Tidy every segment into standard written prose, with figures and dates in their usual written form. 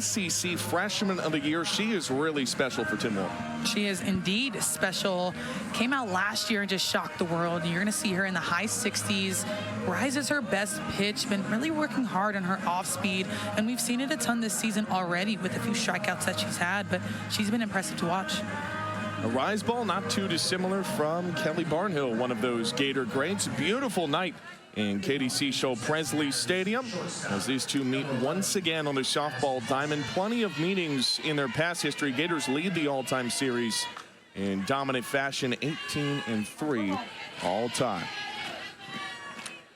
SEC Freshman of the Year. She is really special for Tim Walton. She is indeed special. Came out last year and just shocked the world. You're going to see her in the high 60s. Rises her best pitch. Been really working hard on her off speed. And we've seen it a ton this season already with a few strikeouts that she's had. But she's been impressive to watch. A rise ball not too dissimilar from Kelly Barnhill, one of those Gator greats. Beautiful night in KDC Show Presley Stadium as these two meet once again on the softball diamond. Plenty of meetings in their past history. Gators lead the all-time series in dominant fashion, 18-3 all-time.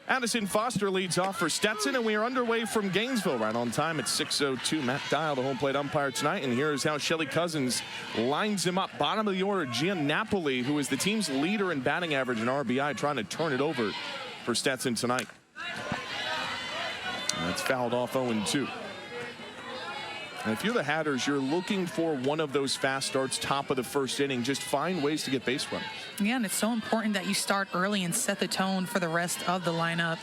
Addison Foster leads off for Stetson, and we are underway from Gainesville right on time at 6:02. Matt Dial, the home plate umpire tonight, and here's how Shelly Cousins lines him up. Bottom of the order, Gian Napoli, who is the team's leader in batting average and RBI, trying to turn it over for Stetson tonight. And that's fouled off 0-2. And if you're the Hatters, you're looking for one of those fast starts top of the first inning. Just find ways to get base runners. Yeah, and it's so important that you start early and set the tone for the rest of the lineup.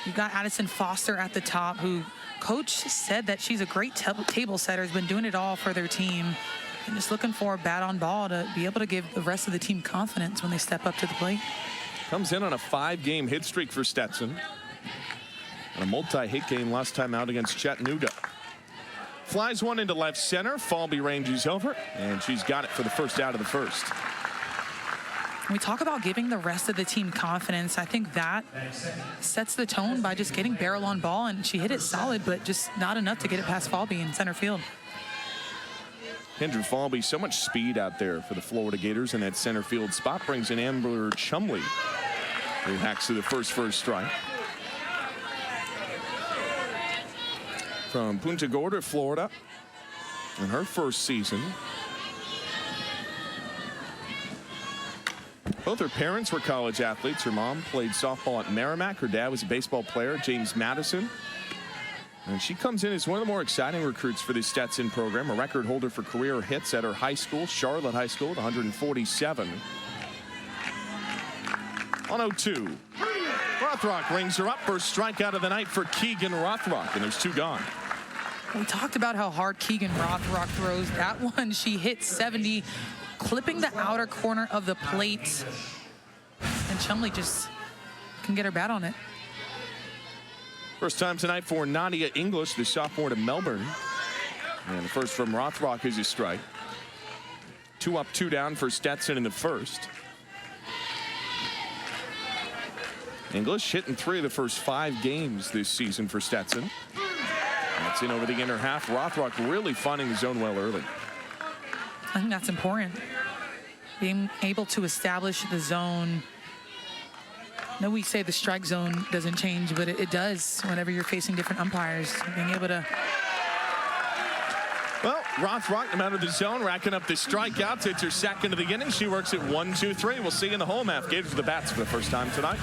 You've got Addison Foster at the top, who coach said that she's a great table setter, has been doing it all for their team. And just looking for a bat on ball to be able to give the rest of the team confidence when they step up to the plate. Comes in on a 5-game hit streak for Stetson. And a multi-hit game last time out against Chattanooga. Flies one into left center. Falby ranges over, and she's got it for the first out of the first. We talk about giving the rest of the team confidence. I think that sets the tone by just getting barrel on ball, and she hit it solid, but just not enough to get it past Falby in center field. Kendra Falby, so much speed out there for the Florida Gators in that center field spot. Brings in Amber Chumley, who hacks to the first strike. From Punta Gorda, Florida, in her first season. Both her parents were college athletes. Her mom played softball at Merrimack. Her dad was a baseball player, James Madison. And she comes in as one of the more exciting recruits for the Stetson program, a record holder for career hits at her high school, Charlotte High School, at 147. On 0-2. Rothrock rings her up. First strikeout of the night for Keegan Rothrock, and there's two gone. We talked about how hard Keegan Rothrock throws. That one, she hit 70, clipping the outer corner of the plate. And Chumley just can get her bat on it. First time tonight for Nadia English, the sophomore to Melbourne. And the first from Rothrock is a strike. 2 up, 2 down for Stetson in the first. English hitting 3 of the first 5 games this season for Stetson. That's in over the inner half. Rothrock really finding the zone well early. I think that's important. Being able to establish the zone. I know we say the strike zone doesn't change, but it does whenever you're facing different umpires. Being able to... Well, Rothrock, no matter the zone, racking up the strikeouts. It's her second of the inning. She works at 1, 2, 3. We'll see you in the home half. Gators with the bats for the first time tonight.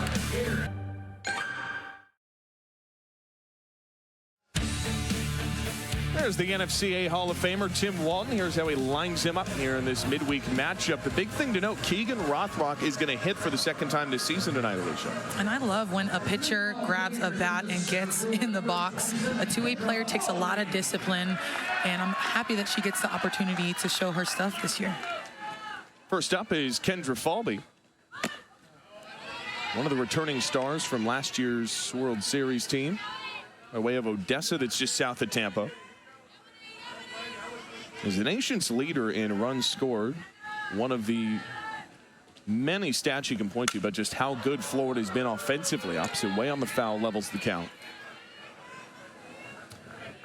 There's the NFCA Hall of Famer, Tim Walton. Here's how he lines him up here in this midweek matchup. The big thing to note, Keegan Rothrock is going to hit for the second time this season tonight, Alicia. And I love when a pitcher grabs a bat and gets in the box. A two-way player takes a lot of discipline, and I'm happy that she gets the opportunity to show her stuff this year. First up is Kendra Falby, one of the returning stars from last year's World Series team, by way of Odessa, that's just south of Tampa. Is the nation's leader in runs scored. One of the many stats you can point to, but just how good Florida's been offensively. Opposite way on the foul, levels the count.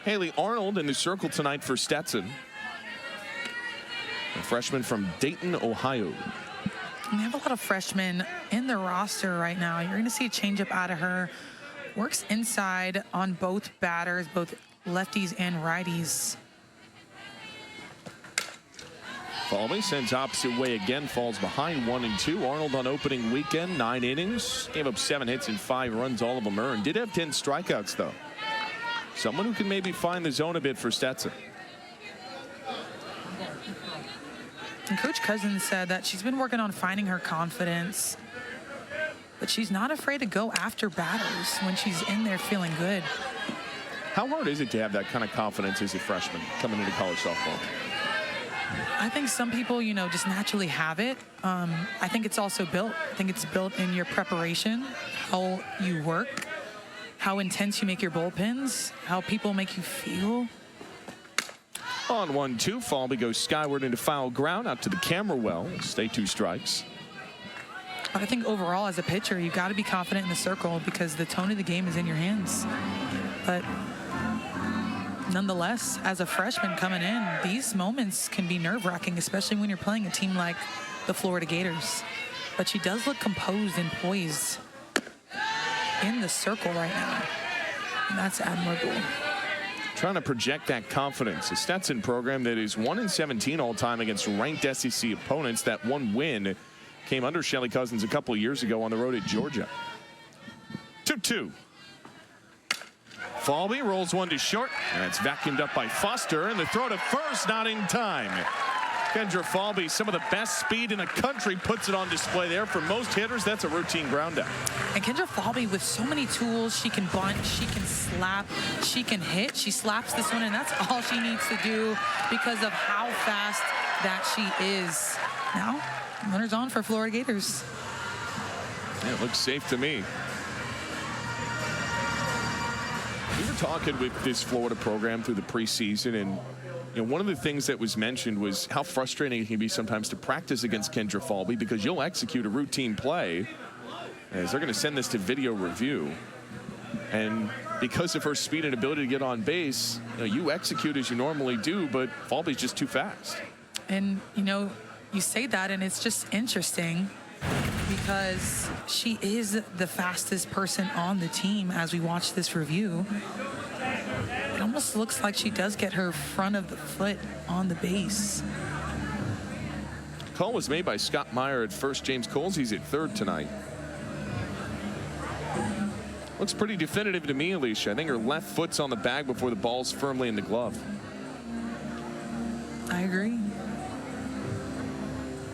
Haley Arnold in the circle tonight for Stetson. A freshman from Dayton, Ohio. We have a lot of freshmen in the roster right now. You're going to see a changeup out of her. Works inside on both batters, both lefties and righties. Falby sends opposite way again, falls behind 1 and 2. Arnold on opening weekend, 9 innings, gave up 7 hits and 5 runs, all of them earned. Did have 10 strikeouts though. Someone who can maybe find the zone a bit for Stetson. And Coach Cousins said that she's been working on finding her confidence, but she's not afraid to go after batters when she's in there feeling good. How hard is it to have that kind of confidence as a freshman coming into college softball? I think some people, just naturally have it. I think it's also built. I think it's built in your preparation, how you work, how intense you make your bullpens, how people make you feel. On 1-2, Falby goes skyward into foul ground, out to the camera well. Stay 2 strikes. But I think overall, as a pitcher, you got to be confident in the circle because the tone of the game is in your hands. But nonetheless, as a freshman coming in, these moments can be nerve-wracking, especially when you're playing a team like the Florida Gators. But she does look composed and poised in the circle right now. And that's admirable. Trying to project that confidence. A Stetson program that is 1-17 all-time against ranked SEC opponents. That one win came under Shelly Cousins a couple of years ago on the road at Georgia. 2-2. Falby rolls one to short. And that's vacuumed up by Foster. And the throw to first, not in time. Kendra Falby, some of the best speed in the country, puts it on display there. For most hitters, that's a routine ground out. And Kendra Falby with so many tools, she can bunt, she can slap, she can hit. She slaps this one, and that's all she needs to do because of how fast that she is. Now, runners on for Florida Gators. Yeah, it looks safe to me. We were talking with this Florida program through the preseason, and one of the things that was mentioned was how frustrating it can be sometimes to practice against Kendra Falby because you'll execute a routine play as they're going to send this to video review. And because of her speed and ability to get on base, you execute as you normally do, but Falby's just too fast. And, you say that, and it's just interesting because she is the fastest person on the team as we watch this review. It almost looks like she does get her front of the foot on the base. Call was made by Scott Meyer at first. James Coles, he's at third tonight. Looks pretty definitive to me, Alicia. I think her left foot's on the bag before the ball's firmly in the glove. I agree.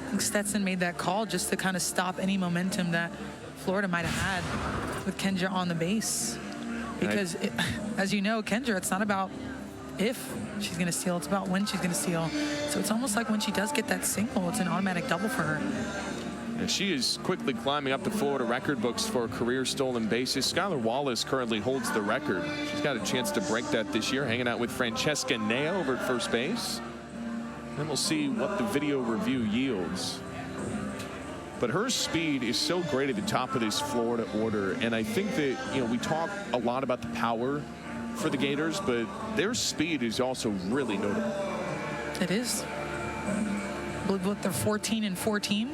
I think Stetson made that call just to kind of stop any momentum that Florida might have had with Kendra on the base. Because, as you know, Kendra, it's not about if she's going to steal, it's about when she's going to steal. So it's almost like when she does get that single, it's an automatic double for her. And she is quickly climbing up the Florida record books for career stolen bases. Skylar Wallace currently holds the record. She's got a chance to break that this year, hanging out with Francesca Nea over at first base. Then we'll see what the video review yields. But her speed is so great at the top of this Florida order. And I think that, we talk a lot about the power for the Gators, but their speed is also really notable. It is. I believe what they're 14-14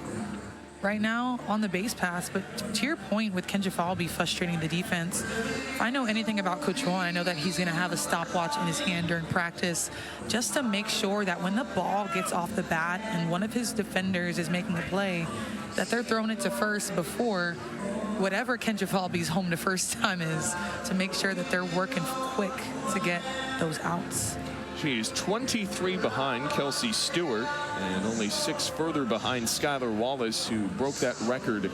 right now on the base pass. But to your point with Kendra Falby frustrating the defense, if I know anything about Coach Rowan, I know that he's going to have a stopwatch in his hand during practice just to make sure that when the ball gets off the bat and one of his defenders is making a play, that they're throwing it to first before whatever Kendra Falby's home to first time is, to make sure that they're working quick to get those outs. She is 23 behind Kelsey Stewart and only 6 further behind Skylar Wallace, who broke that record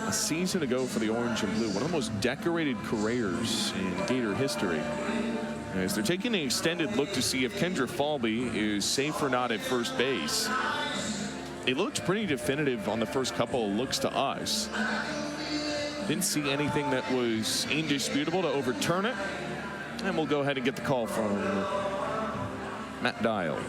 a season ago for the Orange and Blue. One of the most decorated careers in Gator history. As they're taking an extended look to see if Kendra Falby is safe or not at first base. It looked pretty definitive on the first couple of looks to us. Didn't see anything that was indisputable to overturn it. And we'll go ahead and get the call from Matt Dial.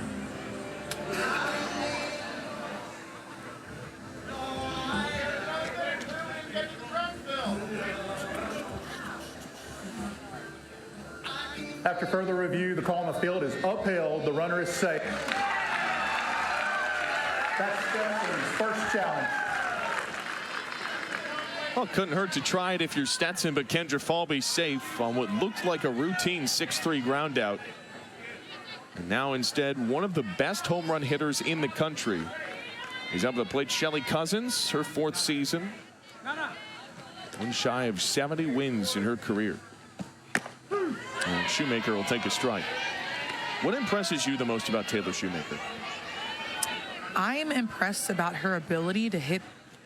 After further review, the call on the field is upheld. The runner is safe. That's Stetson's first challenge. Well, couldn't hurt to try it if you're Stetson, but Kendra Falby safe on what looked like a routine 6-3 ground out. And now instead, one of the best home run hitters in the country. He's up to the plate, Shelly Cousins, her 4th season. One shy of 70 wins in her career. And Shoemaker will take a strike. What impresses you the most about Taylor Shoemaker? I'm impressed about her ability to hit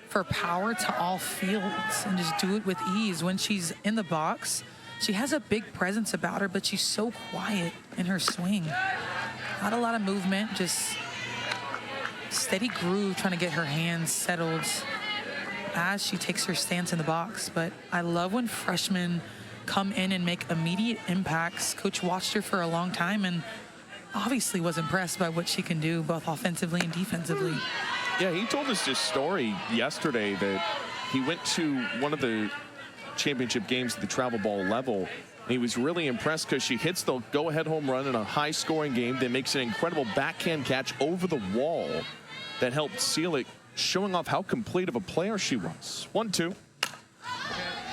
for power to all fields and just do it with ease. When she's in the box, She has a big presence about her, but she's so quiet in her swing. Not a lot of movement, just steady groove, trying to get her hands settled as she takes her stance in the box. But I love when freshmen come in and make immediate impacts. Coach watched her for a long time and obviously was impressed by what she can do, both offensively and defensively. Yeah, he told us this story yesterday that he went to one of the championship games at the travel ball level, and he was really impressed because she hits the go-ahead home run in a high-scoring game, then makes an incredible backhand catch over the wall that helped seal it, showing off how complete of a player she was. 1-2.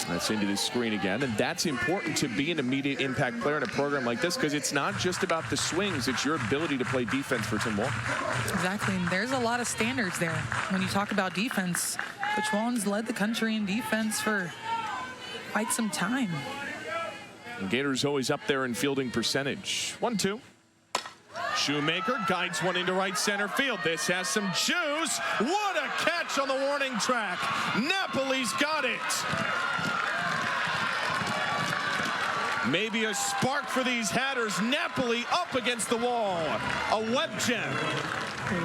That's into the screen again, and that's important to be an immediate impact player in a program like this, because it's not just about the swings, it's your ability to play defense for Tim Walton. Exactly, and there's a lot of standards there. When you talk about defense, Coach Walton's led the country in defense for quite some time. And Gators always up there in fielding percentage. 1-2. Shoemaker guides one into right center field. This has some juice. What a catch on the warning track. Napoli's got it. Maybe a spark for these Hatters. Napoli up against the wall. A web gem.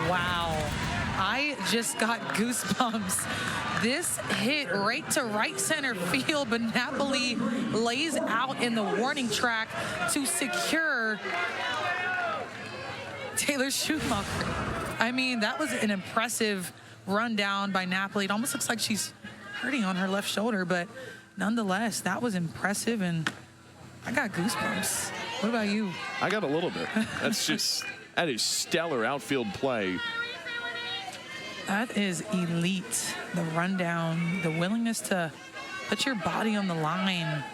Wow. I just got goosebumps. This hit right to right center field, but Napoli lays out in the warning track to secure Taylor Schumacher. I mean, that was an impressive rundown by Napoli. It almost looks like she's hurting on her left shoulder, but nonetheless, that was impressive, and I got goosebumps. What about you? I got a little bit. That is stellar outfield play. That is elite. The rundown, the willingness to put your body on the line.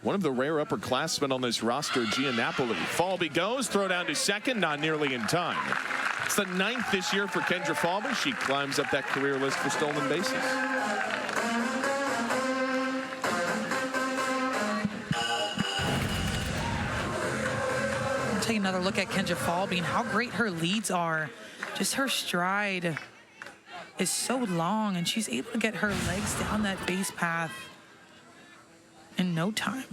One of the rare upperclassmen on this roster, Gia Napoli. Falby goes, throw down to second, not nearly in time. It's the 9th this year for Kendra Falby. She climbs up that career list for stolen bases. Take another look at Kendra Falby and how great her leads are. Just her stride is so long, and she's able to get her legs down that base path in no time.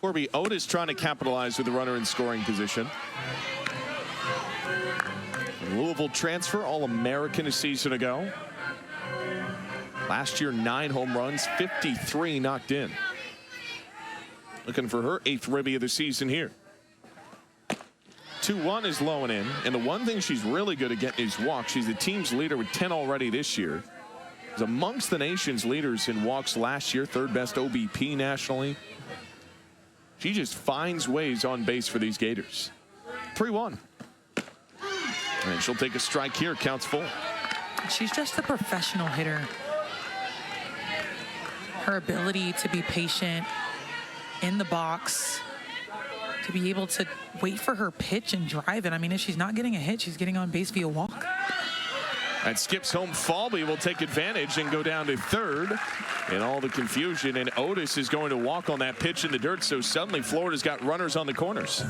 Corby Otis trying to capitalize with the runner in scoring position. Louisville transfer, All-American a season ago. Last year, 9 home runs, 53 knocked in. Looking for her 8th ribby of the season here. 2-1 is low and in, and the one thing she's really good at getting is walks. She's the team's leader with 10 already this year. She's amongst the nation's leaders in walks last year, 3rd best OBP nationally. She just finds ways on base for these Gators. 3-1. And she'll take a strike here, counts full. She's just a professional hitter. Her ability to be patient in the box, to be able to wait for her pitch and drive it. I mean, if she's not getting a hit, she's getting on base via walk. And skips home. Falby will take advantage and go down to third in all the confusion. And Otis is going to walk on that pitch in the dirt. So suddenly Florida's got runners on the corners.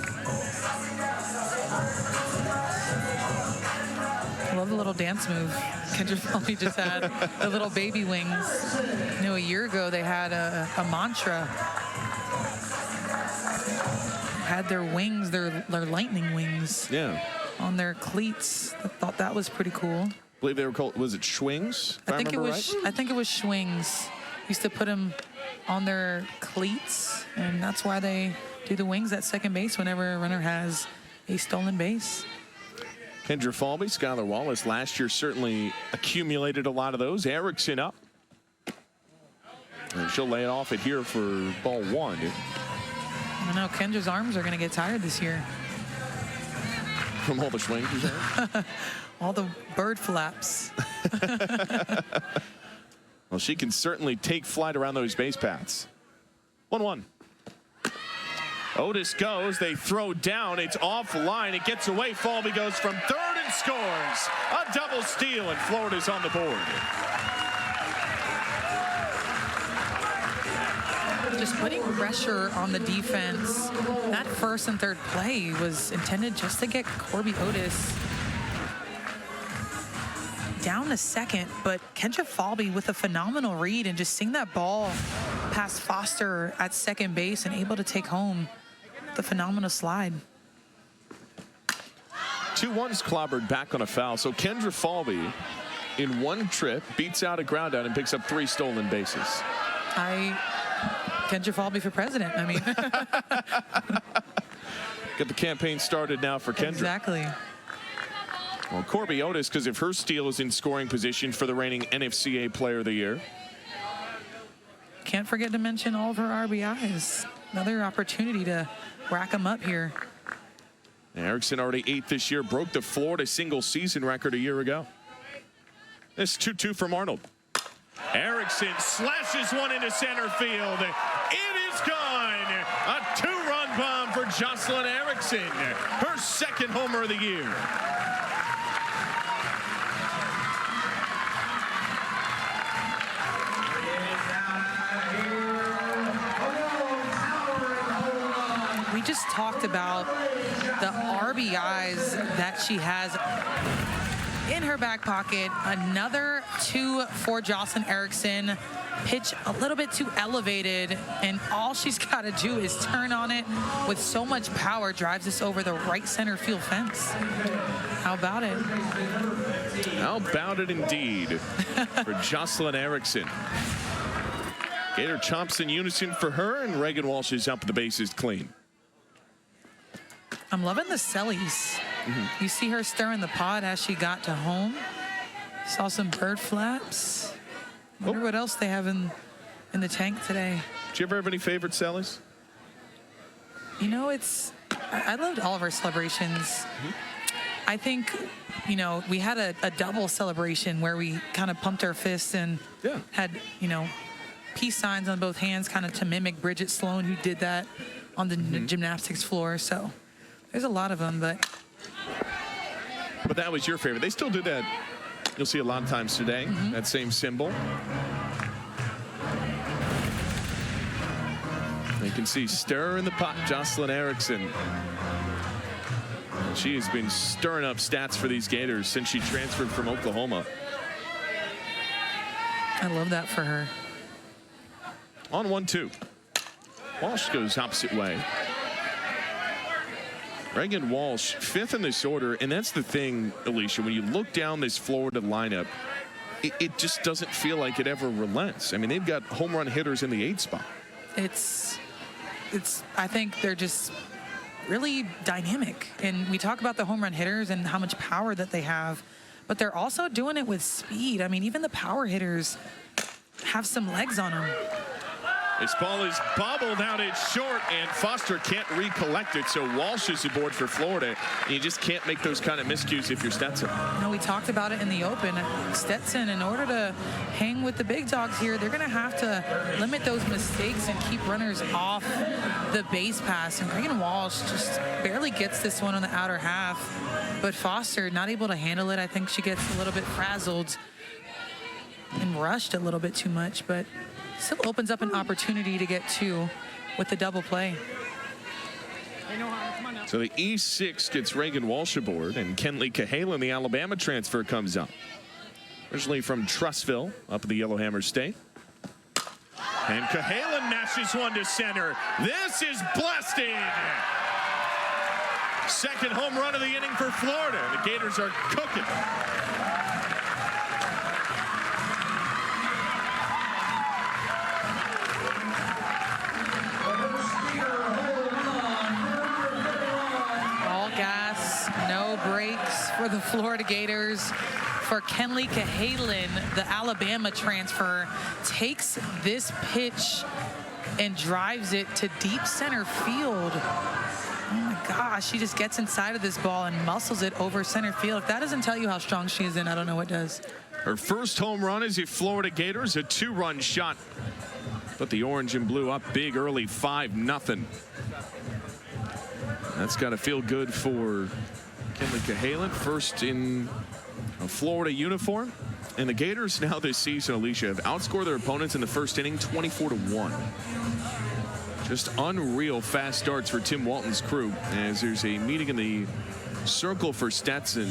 I love the little dance move Kendra Falby just had, the little baby wings. You know, a year ago they had a mantra. Had their wings, their lightning wings, on their cleats. I thought that was pretty cool. I believe they were called, was it Schwings? I think it was Schwings. Used to put them on their cleats, and that's why they do the wings at second base whenever a runner has a stolen base. Kendra Falby, Skylar Wallace last year certainly accumulated a lot of those. Erickson up. And she'll lay it off it here for ball 1. I know Kendra's arms are going to get tired this year. From all the swings, you saying? All the bird flaps. Well, she can certainly take flight around those base paths. 1-1. Otis goes, they throw down, it's offline, it gets away, Falby goes from third and scores. A double steal, and Florida's on the board. Just putting pressure on the defense. That first and third play was intended just to get Corby Otis down to second, but Kendra Falby with a phenomenal read and just seeing that ball past Foster at second base and able to take home the phenomenal slide. 2-1's clobbered back on a foul. So Kendra Falvey, in one trip, beats out a ground out and picks up 3 stolen bases. Kendra Falvey for president. I mean, get the campaign started now for Kendra. Exactly. Well, Corby Otis, because of her steal, is in scoring position for the reigning NFCA Player of the Year. Can't forget to mention all of her RBIs. Another opportunity to rack them up here. Erickson already 8th this year, broke the Florida single season record a year ago. This 2-2 from Arnold. Erickson slashes one into center field. It is gone. A 2-run bomb for Jocelyn Erickson, her 2nd homer of the year. We just talked about the RBIs that she has in her back pocket. Another 2 for Jocelyn Erickson. Pitch a little bit too elevated, and all she's got to do is turn on it with so much power. Drives this over the right center field fence. How about it? How about it indeed for Jocelyn Erickson. Gator chomps in unison for her, and Reagan Walsh is up the bases clean. I'm loving the sellies. You see her stirring the pot as she got to home. Saw some bird flaps. Wonder what else they have in the tank today. Did you ever have any favorite sellies? You know, I loved all of our celebrations. I think, you know, we had a double celebration where we kind of pumped our fists and had, you know, peace signs on both hands, kind of to mimic Bridget Sloan, who did that on the gymnastics floor. So there's a lot of them, but that was your favorite. They still do that. You'll see a lot of times today, that same symbol. You can see stir in the pot, Jocelyn Erickson. She has been stirring up stats for these Gators since she transferred from Oklahoma. I love that for her. On 1-2. Walsh goes opposite way. Reagan Walsh, 5th in this order, and that's the thing, Alicia, when you look down this Florida lineup, it just doesn't feel like it ever relents. I mean, they've got home run hitters in the 8th spot. I think they're just really dynamic. And we talk about the home run hitters and how much power that they have, but they're also doing it with speed. I mean, even the power hitters have some legs on them. This ball is bobbled out, it's short, and Foster can't recollect it, so Walsh is aboard for Florida. You just can't make those kind of miscues if you're Stetson. No, we talked about it in the open. Stetson, in order to hang with the big dogs here, they're going to have to limit those mistakes and keep runners off the base pass. And Reagan Walsh just barely gets this one on the outer half, but Foster not able to handle it. I think she gets a little bit frazzled and rushed a little bit too much, but still opens up an opportunity to get 2 with the double play. So the E6 gets Reagan Walsh aboard, and Kenley Cahalan, the Alabama transfer, comes up. Originally from Trussville, up in the Yellowhammer State. And Cahalan mashes one to center. This is blasted. 2nd home run of the inning for Florida. The Gators are cooking. For the Florida Gators, for Kenley Cahalan, the Alabama transfer, takes this pitch and drives it to deep center field. Oh my gosh, she just gets inside of this ball and muscles it over center field. If that doesn't tell you how strong she is, then I don't know what does. Her first home run as a Florida Gators, a 2-run shot. Put the orange and blue up big early, 5-0. That's got to feel good for Kenley Cahalan, first in a Florida uniform. And the Gators now this season, Alicia, have outscored their opponents in the first inning 24-1. Just unreal fast starts for Tim Walton's crew as there's a meeting in the circle for Stetson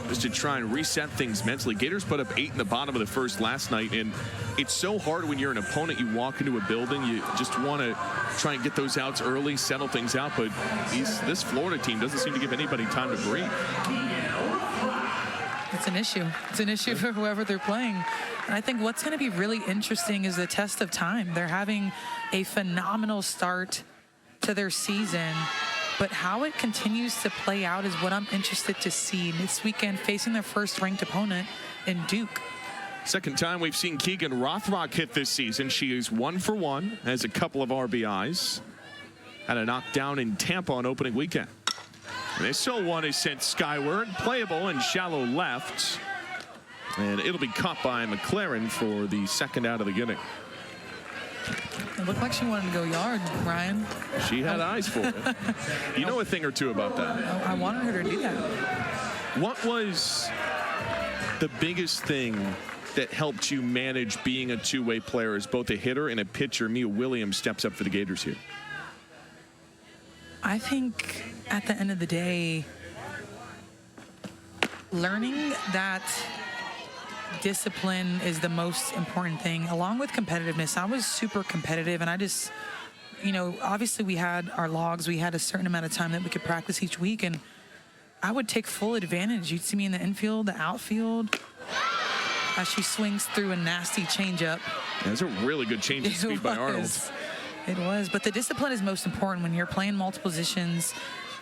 just to try and reset things mentally. Gators put up 8 in the bottom of the first last night, and it's so hard when you're an opponent. You walk into a building, you just want to try and get those outs early, settle things out, but this Florida team doesn't seem to give anybody time to breathe. It's an issue. It's an issue for whoever they're playing. And I think what's going to be really interesting is the test of time. They're having a phenomenal start to their season, but how it continues to play out is what I'm interested to see this weekend, facing their first ranked opponent in Duke. Second time we've seen Keegan Rothrock hit this season. She is 1 for 1, has a couple of RBIs. Had a knockdown in Tampa on opening weekend. And this one is sent skyward, playable and shallow left. And it'll be caught by McLaren for the second out of the inning. It looked like she wanted to go yard, Ryan. She had eyes for it. You know a thing or two about that. I wanted her to do that. What was the biggest thing that helped you manage being a two-way player as both a hitter and a pitcher? Mia Williams steps up for the Gators here. I think at the end of the day, learning that discipline is the most important thing, along with competitiveness. I was super competitive, and I just, obviously we had our logs. We had a certain amount of time that we could practice each week, and I would take full advantage. You'd see me in the infield, the outfield, as she swings through a nasty changeup. That's a really good change of speed by Arnold. It was, but the discipline is most important when you're playing multiple positions,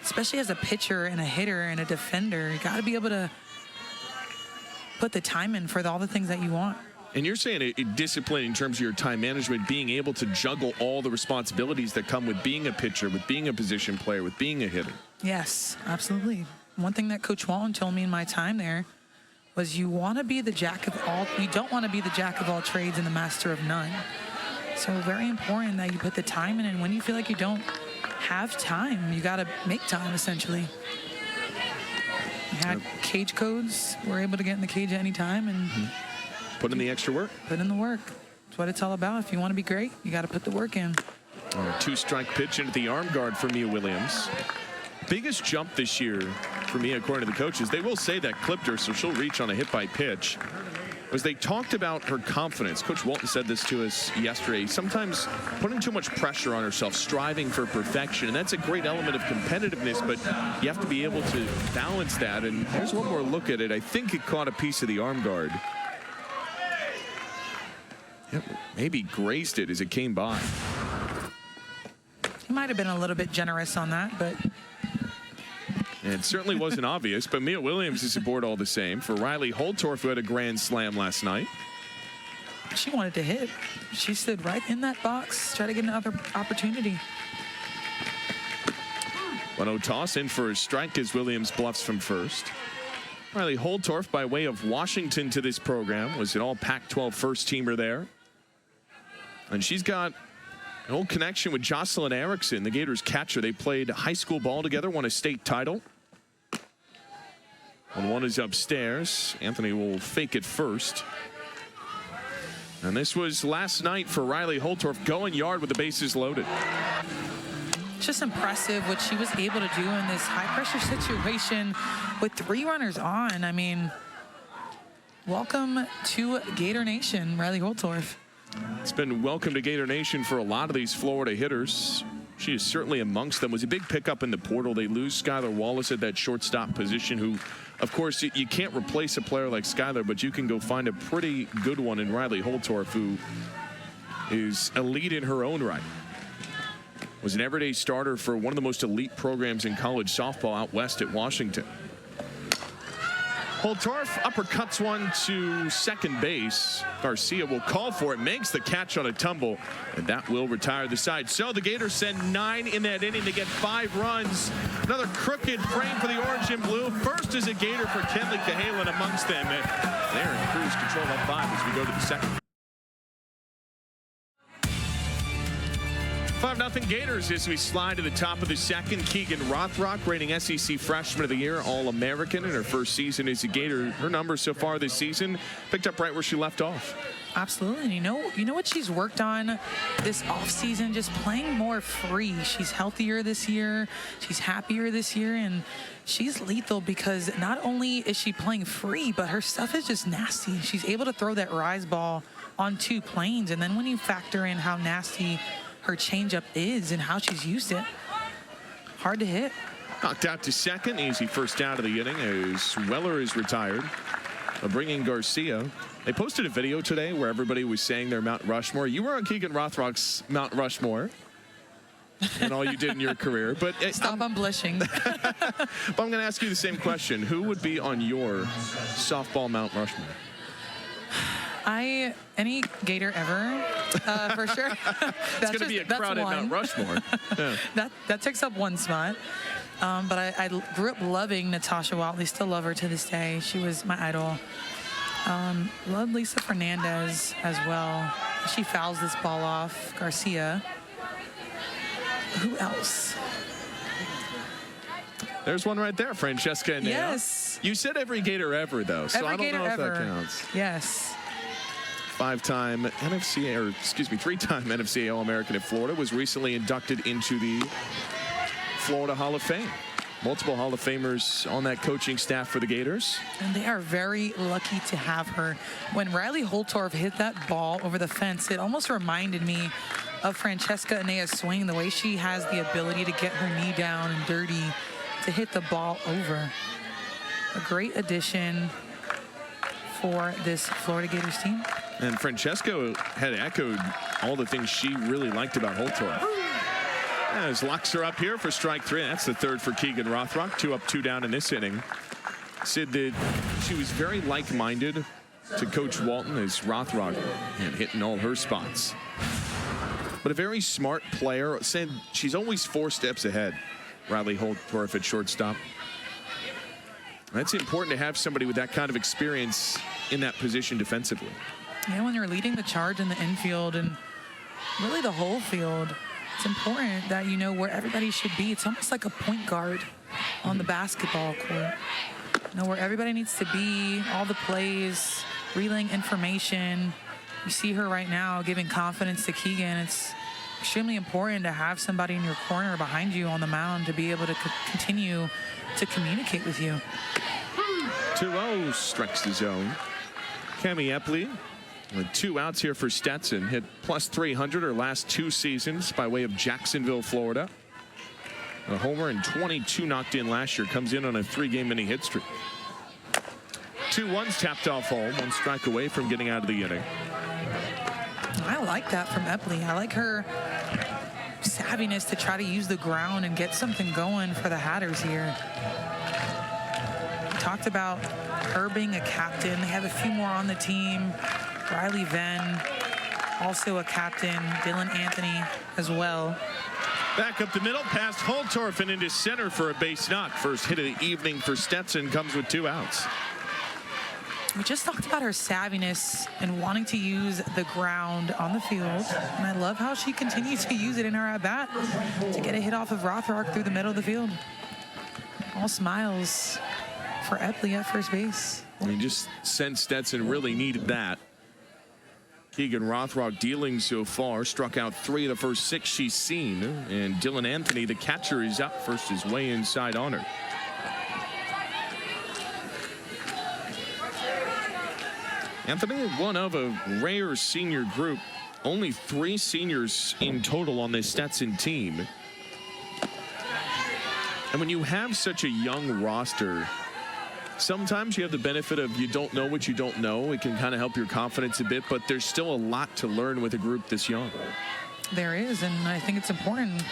especially as a pitcher and a hitter and a defender. You got to be able to put the time in for all the things that you want. And you're saying a discipline in terms of your time management, being able to juggle all the responsibilities that come with being a pitcher, with being a position player, with being a hitter. Yes, absolutely. One thing that Coach Walton told me in my time there was you want to be the jack of all. You don't want to be the jack of all trades and the master of none. So very important that you put the time in, and when you feel like you don't have time, you got to make time, essentially. We had cage codes. We're able to get in the cage at any time and put in the extra work. Put in the work. That's what it's all about. If you want to be great, you got to put the work in. On a 2-strike pitch into the arm guard for Mia Williams. Biggest jump this year for Mia, according to the coaches. They will say that clipped her, so she'll reach on a hit by pitch. As they talked about her confidence, Coach Walton said this to us yesterday, sometimes putting too much pressure on herself, striving for perfection, and that's a great element of competitiveness, but you have to be able to balance that. And here's one more look at it. I think it caught a piece of the arm guard. Yep, maybe grazed it as it came by. He might have been a little bit generous on that, but And it certainly wasn't obvious, but Mia Williams is aboard all the same. For Riley Holtorf, who had a grand slam last night. She wanted to hit. She stood right in that box, try to get another opportunity. 1-0 toss in for a strike as Williams bluffs from first. Riley Holtorf, by way of Washington to this program, was an all Pac-12 first-teamer there. And she's got an old connection with Jocelyn Erickson, the Gators catcher. They played high school ball together, won a state title. 1-1 is upstairs. Anthony will fake it first. And this was last night for Riley Holtorf, going yard with the bases loaded. It's just impressive what she was able to do in this high-pressure situation with 3 runners on. I mean, welcome to Gator Nation, Riley Holtorf. It's been welcome to Gator Nation for a lot of these Florida hitters. She is certainly amongst them. Was a big pickup in the portal. They lose Skylar Wallace at that shortstop position, who, of course, you can't replace a player like Skylar, but you can go find a pretty good one in Riley Holtorf, who is elite in her own right. Was an everyday starter for one of the most elite programs in college softball out west at Washington. Holtorf uppercuts one to second base. Garcia will call for it, makes the catch on a tumble, and that will retire the side. So the Gators send 9 in that inning to get 5 runs. Another crooked frame for the orange and blue. First is a Gator for Kenley Cahalan amongst them. And they're in cruise control up 5 as we go to the second. 5-0 Gators as we slide to the top of the second. Keegan Rothrock, reigning SEC Freshman of the Year, All-American in her first season as a Gator. Her numbers so far this season picked up right where she left off. Absolutely. You know what she's worked on this offseason? Just playing more free. She's healthier this year. She's happier this year. And she's lethal because not only is she playing free, but her stuff is just nasty. She's able to throw that rise ball on 2 planes. And then when you factor in how nasty her changeup is and how she's used it, hard to hit. Knocked out to second. Easy first out of the inning as Weller is retired. Bringing Garcia. They posted a video today where everybody was saying their Mount Rushmore. You were on Keegan Rothrock's Mount Rushmore and all you did in your career. But Stop, I'm blushing. But I'm going to ask you the same question. Who would be on your softball Mount Rushmore? Any Gator ever, for sure. It's going to be a crowded Mount Rushmore. Yeah. That takes up one spot. But I grew up loving Natasha Watley. Still love her to this day. She was my idol. Love Lisa Fernandez as well. She fouls this ball off. Garcia. Who else? There's one right there, Francesca Anea. Yes. You said every Gator ever, though, so Every I don't Gator know if ever. that counts. Yes. 5-time NFC, or excuse me, 3-time NFC All-American at Florida, was recently inducted into the Florida Hall of Fame. Multiple Hall of Famers on that coaching staff for the Gators. And they are very lucky to have her. When Riley Holtorf hit that ball over the fence, it almost reminded me of Francesca Anea's swing, the way she has the ability to get her knee down and dirty to hit the ball over. A great addition for this Florida Gators team. And Francesca had echoed all the things she really liked about Holtorf. As locks her up here for strike 3. That's the third for Keegan Rothrock. 2 up, 2 down in this inning. Said that she was very like-minded to Coach Walton as Rothrock and hitting all her spots. But a very smart player. Said she's always 4 steps ahead. Riley Holtorf at shortstop. That's important to have somebody with that kind of experience in that position defensively. Yeah, when you're leading the charge in the infield and really the whole field, it's important that you know where everybody should be. It's almost like a point guard on the basketball court. You know where everybody needs to be, all the plays, relaying information. You see her right now giving confidence to Keegan. It's extremely important to have somebody in your corner behind you on the mound to be able to continue to communicate with you. 2-0 strikes the zone. Cami Epley with 2 outs here for Stetson. Hit plus 300 her last 2 seasons by way of Jacksonville, Florida. A homer and 22 knocked in last year. Comes in on a 3-game mini hit streak. 2-1's tapped off home. 1 strike away from getting out of the inning. I like that from Epley. I like her savviness to try to use the ground and get something going for the Hatters here. We talked about her being a captain. They have a few more on the team. Riley Venn, also a captain. Dylan Anthony as well. Back up the middle, past Holtorf and into center for a base knock. First hit of the evening for Stetson comes with 2 outs. We just talked about her savviness and wanting to use the ground on the field. And I love how she continues to use it in her at-bat to get a hit off of Rothrock through the middle of the field. All smiles for Epley at first base. You just sensed Stetson really needed that. Keegan Rothrock dealing so far. Struck out 3 of the first 6 she's seen. And Dylan Anthony, the catcher, is up first, is way inside on her. Anthony, one of a rare senior group. Only 3 seniors in total on this Stetson team. And when you have such a young roster, sometimes you have the benefit of you don't know what you don't know. It can kind of help your confidence a bit, but there's still a lot to learn with a group this young. There is, and I think it's important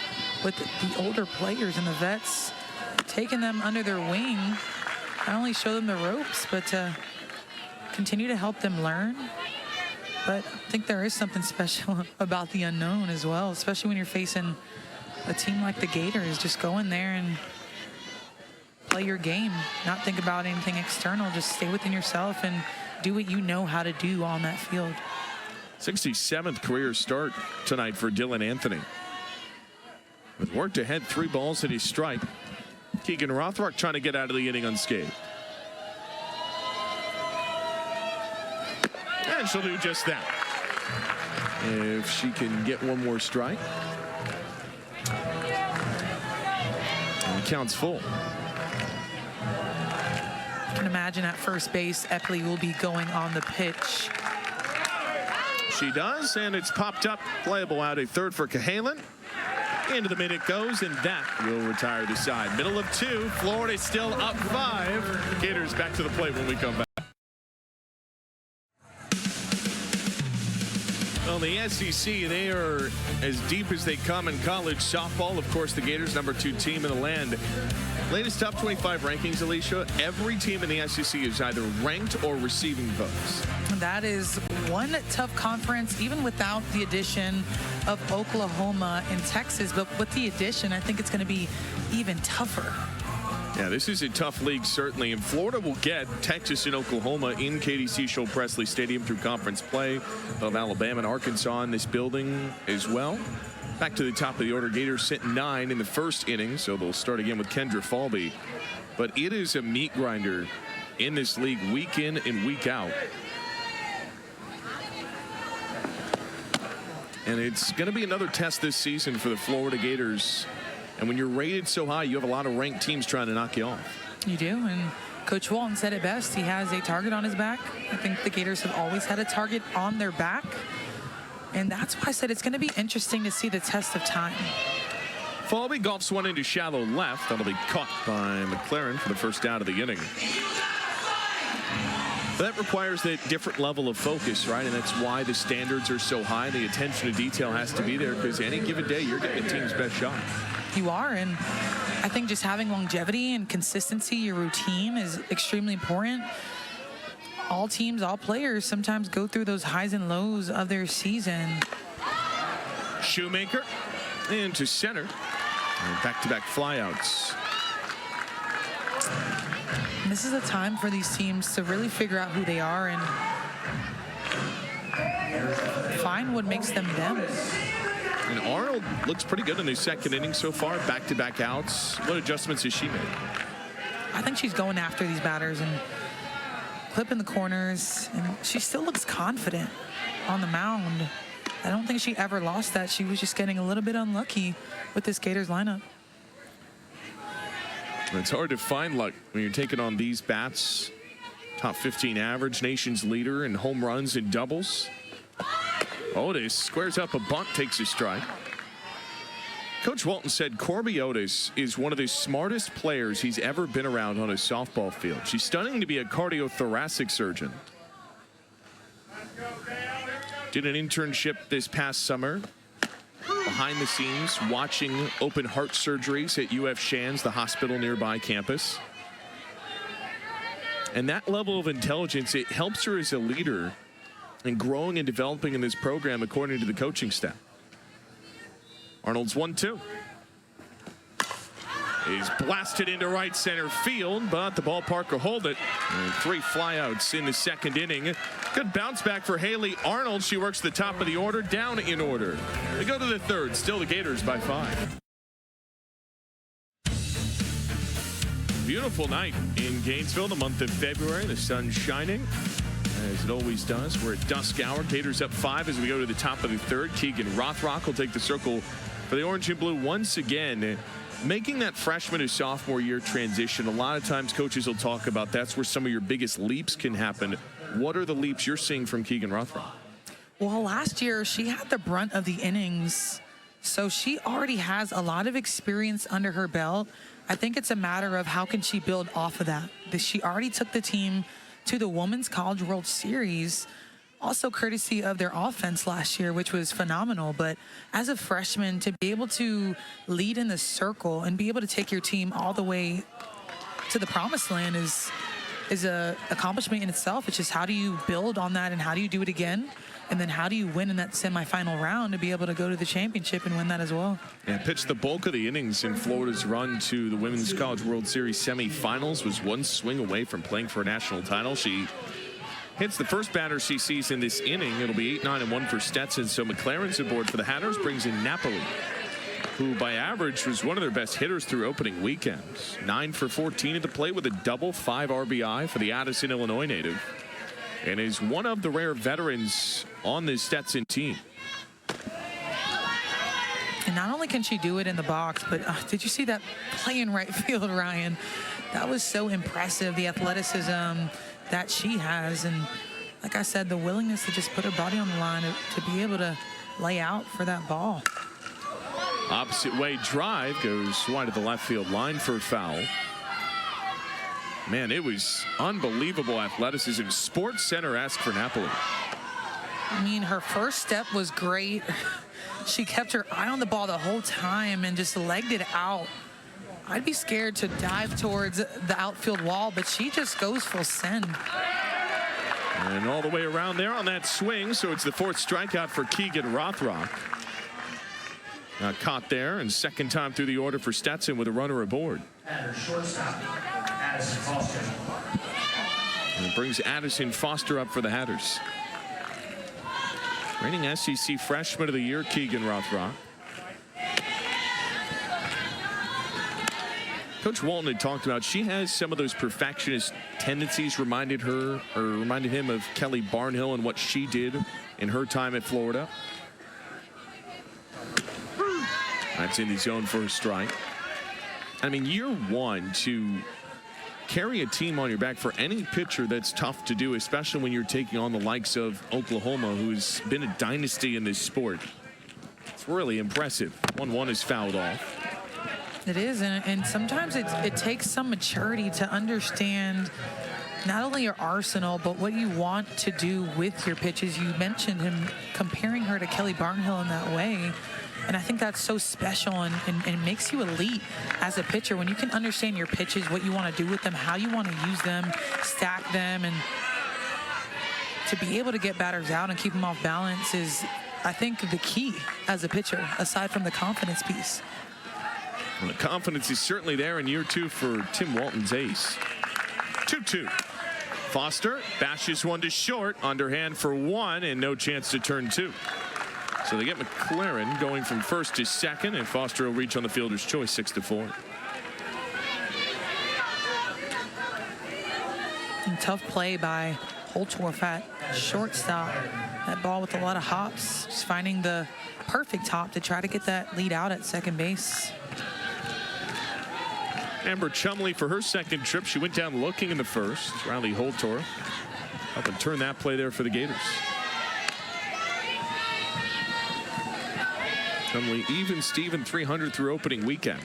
with the older players and the vets, taking them under their wing, not only show them the ropes, but to continue to help them learn. But I think there is something special about the unknown as well, especially when you're facing a team like the Gators. Just go in there and play your game, not think about anything external. Just stay within yourself and do what you know how to do on that field. 67th career start tonight for Dylan Anthony. With worked ahead, 3 balls at his strike. Keegan Rothrock trying to get out of the inning unscathed. And And she'll do just that. If she can get one more strike. And the count's full. I can imagine at first base, Eppley will be going on the pitch. She does, and it's popped up. Playable out at third for Cahalan. Into the mid it goes, and that will retire the side. Middle of 2, Florida still up 5. Gators back to the plate when we come back. Well, the SEC, they are as deep as they come in college softball. Of course, the Gators, #2 team in the land. Latest top 25 rankings, Alicia. Every team in the SEC is either ranked or receiving votes. That is one tough conference, even without the addition of Oklahoma and Texas. But with the addition, I think it's going to be even tougher. Yeah, this is a tough league, certainly. And Florida will get Texas and Oklahoma in KDC Show Presley Stadium through conference play. Of Alabama and Arkansas in this building as well. Back to the top of the order. Gators sent 9 in the first inning, so they'll start again with Kendra Falby. But it is a meat grinder in this league week in and week out. And it's going to be another test this season for the Florida Gators. And when you're rated so high, you have a lot of ranked teams trying to knock you off. You do, and Coach Walton said it best. He has a target on his back. I think the Gators have always had a target on their back. And that's why I said it's going to be interesting to see the test of time. Falby golfs one into shallow left. That'll be caught by McLaren for the first out of the inning. That requires that different level of focus, right? And that's why the standards are so high. The attention to detail has to be there, because any given day you're getting the team's best shot. You are, and I think just having longevity and consistency, your routine, is extremely important. All teams, all players sometimes go through those highs and lows of their season. Shoemaker into center. And back-to-back flyouts. And this is a time for these teams to really figure out who they are and find what makes them them. And Arnold looks pretty good in the second inning so far. Back-to-back outs. What adjustments has she made? I think she's going after these batters and clipping the corners, and she still looks confident on the mound. I don't think she ever lost that. She was just getting a little bit unlucky with this Gators lineup. It's hard to find luck when you're taking on these bats. Top 15 average, nation's leader in home runs and doubles. Otis squares up a bunt, takes a strike. Coach Walton said Corby Otis is one of the smartest players he's ever been around on a softball field. She's studying to be a cardiothoracic surgeon. Did an internship this past summer behind the scenes watching open heart surgeries at UF Shands, the hospital nearby campus. And that level of intelligence, it helps her as a leader and growing and developing in this program, according to the coaching staff. Arnold's 1-2. He's blasted into right center field, but the ballpark will hold it. And 3 flyouts in the second inning. Good bounce back for Haley Arnold. She works the top of the order, down in order. They go to the third, still the Gators by 5. Beautiful night in Gainesville, the month of February. The sun's shining, as it always does. We're at dusk hour. Gators up 5 as we go to the top of the third. Keegan Rothrock will take the circle for the orange and blue once again. Making that freshman to sophomore year transition, a lot of times coaches will talk about that's where some of your biggest leaps can happen. What are the leaps you're seeing from Keegan Rothrock? Well, last year she had the brunt of the innings, so she already has a lot of experience under her belt. I think it's a matter of how can she build off of that. She already took the team to the Women's College World Series, also courtesy of their offense last year, which was phenomenal. But as a freshman, to be able to lead in the circle and be able to take your team all the way to the promised land is a accomplishment in itself. It's just how do you build on that and how do you do it again? And then how do you win in that semifinal round to be able to go to the championship and win that as well? Yeah, pitched the bulk of the innings in Florida's run to the Women's College World Series semifinals, was one swing away from playing for a national title. She hits the first batter she sees in this inning. It'll be 8-9-1 for Stetson. So McLaren's aboard for the Hatters, brings in Napoli, who by average was one of their best hitters through opening weekends. 9 for 14 at the plate with a double, 5 RBI for the Addison, Illinois native. and is one of the rare veterans on this Stetson team. And not only can she do it in the box, but did you see that play in right field, Ryan? That was so impressive, the athleticism that she has. And like I said, the willingness to just put her body on the line to be able to lay out for that ball. Opposite way drive goes wide of the left field line for a foul. Man, it was unbelievable athleticism. Sports Center-esque for Napoli. I mean, her first step was great. She kept her eye on the ball the whole time and just legged it out. I'd be scared to dive towards the outfield wall, but she just goes full send. And all the way around there on that swing, so it's the 4th strikeout for Keegan Rothrock. Caught there, and second time through the order for Stetson with a runner aboard. Shortstop, Addison Foster. And it brings Addison Foster up for the Hatters. Reigning SEC Freshman of the Year, Keegan Rothrock. Coach Walton had talked about she has some of those perfectionist tendencies, reminded him of Kelly Barnhill and what she did in her time at Florida. That's in the zone for a strike. I mean, year one to carry a team on your back for any pitcher, that's tough to do, especially when you're taking on the likes of Oklahoma, who's been a dynasty in this sport. It's really impressive. 1-1 is fouled off. It is, and sometimes it takes some maturity to understand not only your arsenal, but what you want to do with your pitches. You mentioned him comparing her to Kelly Barnhill in that way. And I think that's so special and makes you elite as a pitcher when you can understand your pitches, what you want to do with them, how you want to use them, stack them, and to be able to get batters out and keep them off balance is, I think, the key as a pitcher, aside from the confidence piece. Well, the confidence is certainly there in year two for Tim Walton's ace. 2-2. Foster bashes one to short, underhand for one, and no chance to turn two. So they get McLaren going from first to second, and Foster will reach on the fielder's choice, 6-4. And tough play by Holtorf at shortstop. That ball with a lot of hops, just finding the perfect hop to try to get that lead out at second base. Amber Chumley for her second trip. She went down looking in the first. Riley Holtorf helping turn that play there for the Gators. Chumley even Steven 300 through opening weekend.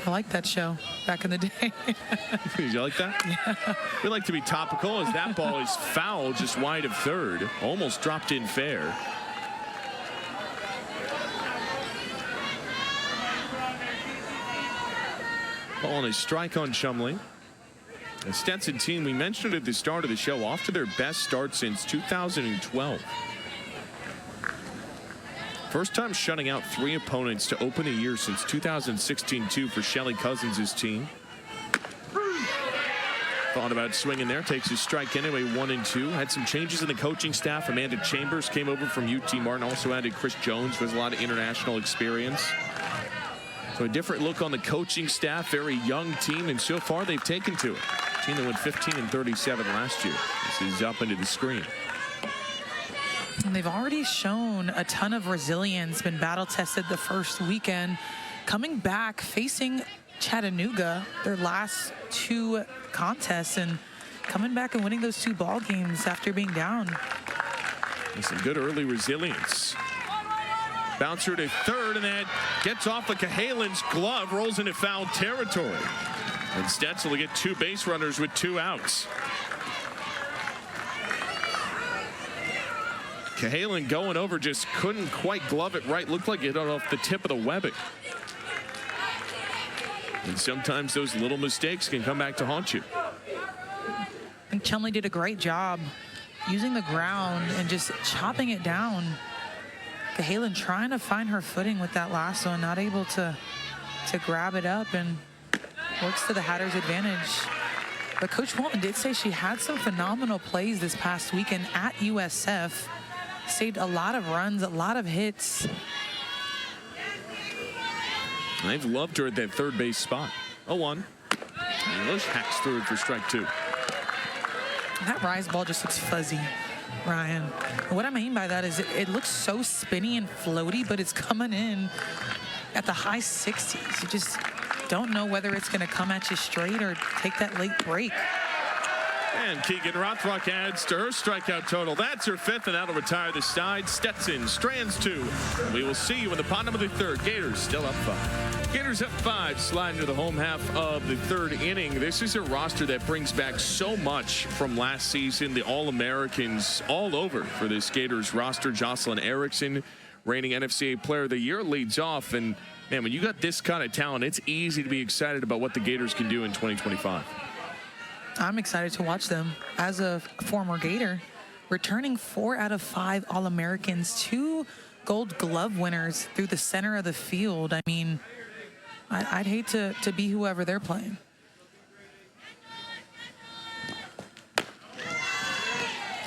I like that show back in the day. You like that? Yeah. We like to be topical as that ball is foul just wide of third. Almost dropped in fair. Ball on a strike on Chumley. The Stetson team, we mentioned at the start of the show, off to their best start since 2012. First time shutting out 3 opponents to open a year since 2016-2 for Shelly Cousins' team. Thought about swinging there, takes his strike anyway, 1-2. Had some changes in the coaching staff. Amanda Chambers came over from UT Martin. Also added Chris Jones, who has a lot of international experience. So a different look on the coaching staff, very young team, and so far they've taken to it. Team that went 15-37 last year. This is up into the screen. And they've already shown a ton of resilience, been battle tested the first weekend, coming back facing Chattanooga their last 2 contests and coming back and winning those 2 ball games after being down. And some good early resilience. Bouncer to third, and that gets off of Cahalan's glove, rolls into foul territory. And Stetson will get 2 base runners with 2 outs. Cahalan going over, just couldn't quite glove it right. Looked like it got off the tip of the webbing. And sometimes those little mistakes can come back to haunt you. I think Chumley did a great job using the ground and just chopping it down. Cahalan trying to find her footing with that last one, not able to grab it up, and works to the Hatters' advantage. But Coach Walton did say she had some phenomenal plays this past weekend at USF. Saved a lot of runs, a lot of hits. I've loved her at that third base spot. 0-1. English hacks through it for strike 2. That rise ball just looks fuzzy, Ryan. And what I mean by that is it looks so spinny and floaty, but it's coming in at the high 60s. You just don't know whether it's going to come at you straight or take that late break. And Keegan Rothrock adds to her strikeout total. That's her 5th, and that'll retire the side. Stetson strands 2. We will see you in the bottom of the 3rd. Gators still up 5. Gators up 5, sliding to the home half of the 3rd inning. This is a roster that brings back so much from last season. The All-Americans all over for this Gators roster. Jocelyn Erickson, reigning NFCA Player of the Year, leads off. And, man, when you got this kind of talent, it's easy to be excited about what the Gators can do in 2025. I'm excited to watch them. As a former Gator, returning 4 out of 5 All-Americans, 2 Gold Glove winners through the center of the field. I mean, I'd hate to be whoever they're playing.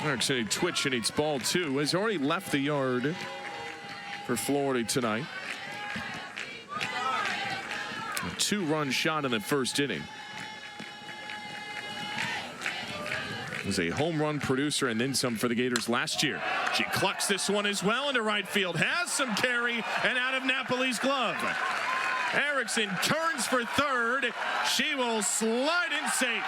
Actually, Twitch in its ball 2 has already left the yard for Florida tonight. A 2-run shot in the 1st inning. Was a home run producer and then some for the Gators last year. She clucks this one as well into right field. Has some carry and out of Napoli's glove. Erickson turns for 3rd. She will slide in safe.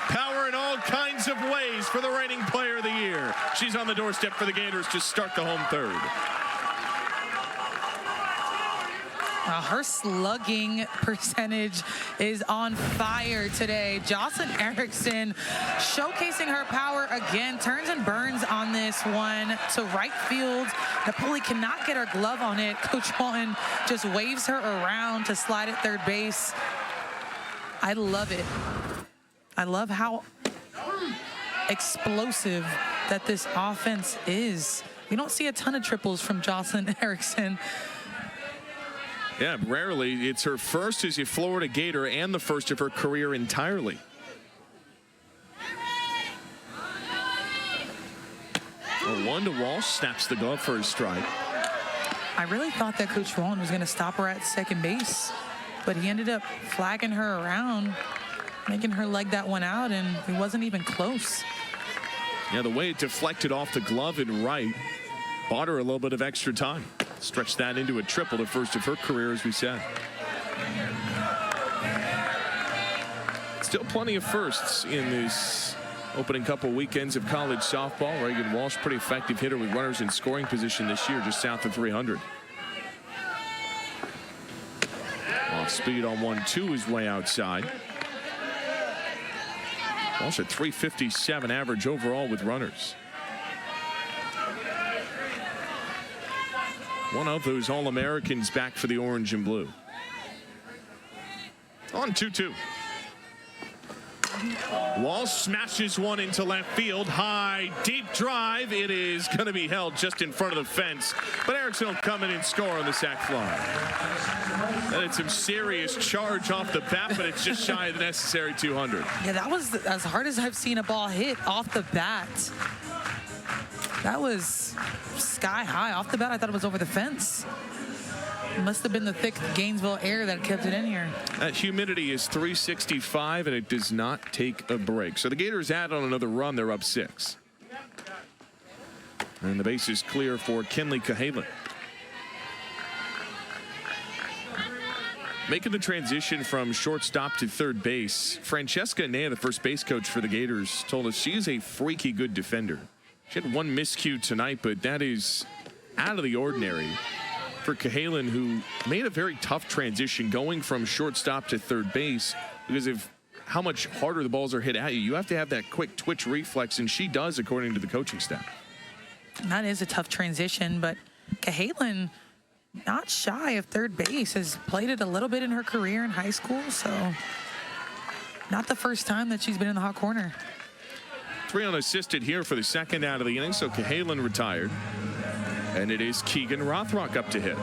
Power in all kinds of ways for the reigning Player of the Year. She's on the doorstep for the Gators to start the home 3rd. Her slugging percentage is on fire today. Jocelyn Erickson showcasing her power again. Turns and burns on this one to right field. Napoli cannot get her glove on it. Coach Walton just waves her around to slide at 3rd base. I love it. I love how explosive that this offense is. You don't see a ton of triples from Jocelyn Erickson. Yeah, rarely. It's her 1st as a Florida Gator and the 1st of her career entirely. A 1 to Walsh, snaps the glove for a strike. I really thought that Coach Walton was going to stop her at 2nd base, but he ended up flagging her around, making her leg that one out, and he wasn't even close. Yeah, the way it deflected off the glove and right bought her a little bit of extra time. Stretched that into a triple, the 1st of her career, as we said. Still plenty of firsts in this opening couple weekends of college softball. Reagan Walsh, pretty effective hitter with runners in scoring position this year, just south of 300. Off speed on 1-2 is way outside. Walsh at 357 average overall with runners. One of those All-Americans back for the orange and blue. On 2-2. Walsh smashes one into left field. High, deep drive. It is going to be held just in front of the fence. But Erickson will come in and score on the sac fly. That had some serious charge off the bat, but it's just shy of the necessary 200. Yeah, that was as hard as I've seen a ball hit off the bat. That was sky high off the bat. I thought it was over the fence. It must have been the thick Gainesville air that kept it in here. That humidity is 365, and it does not take a break. So the Gators add on another run. They're up 6. And the base is clear for Kinley Cahalan. Making the transition from shortstop to 3rd base, Francesca Nea, the first base coach for the Gators, told us she is a freaky good defender. She had one miscue tonight, but that is out of the ordinary for Cahalan, who made a very tough transition going from shortstop to 3rd base because of how much harder the balls are hit at you. You have to have that quick twitch reflex, and she does, according to the coaching staff. That is a tough transition, but Cahalan, not shy of 3rd base, has played it a little bit in her career in high school, so not the first time that she's been in the hot corner. 3 unassisted here for the 2nd out of the inning, so Cahalan retired. And it is Keegan Rothrock up to hit.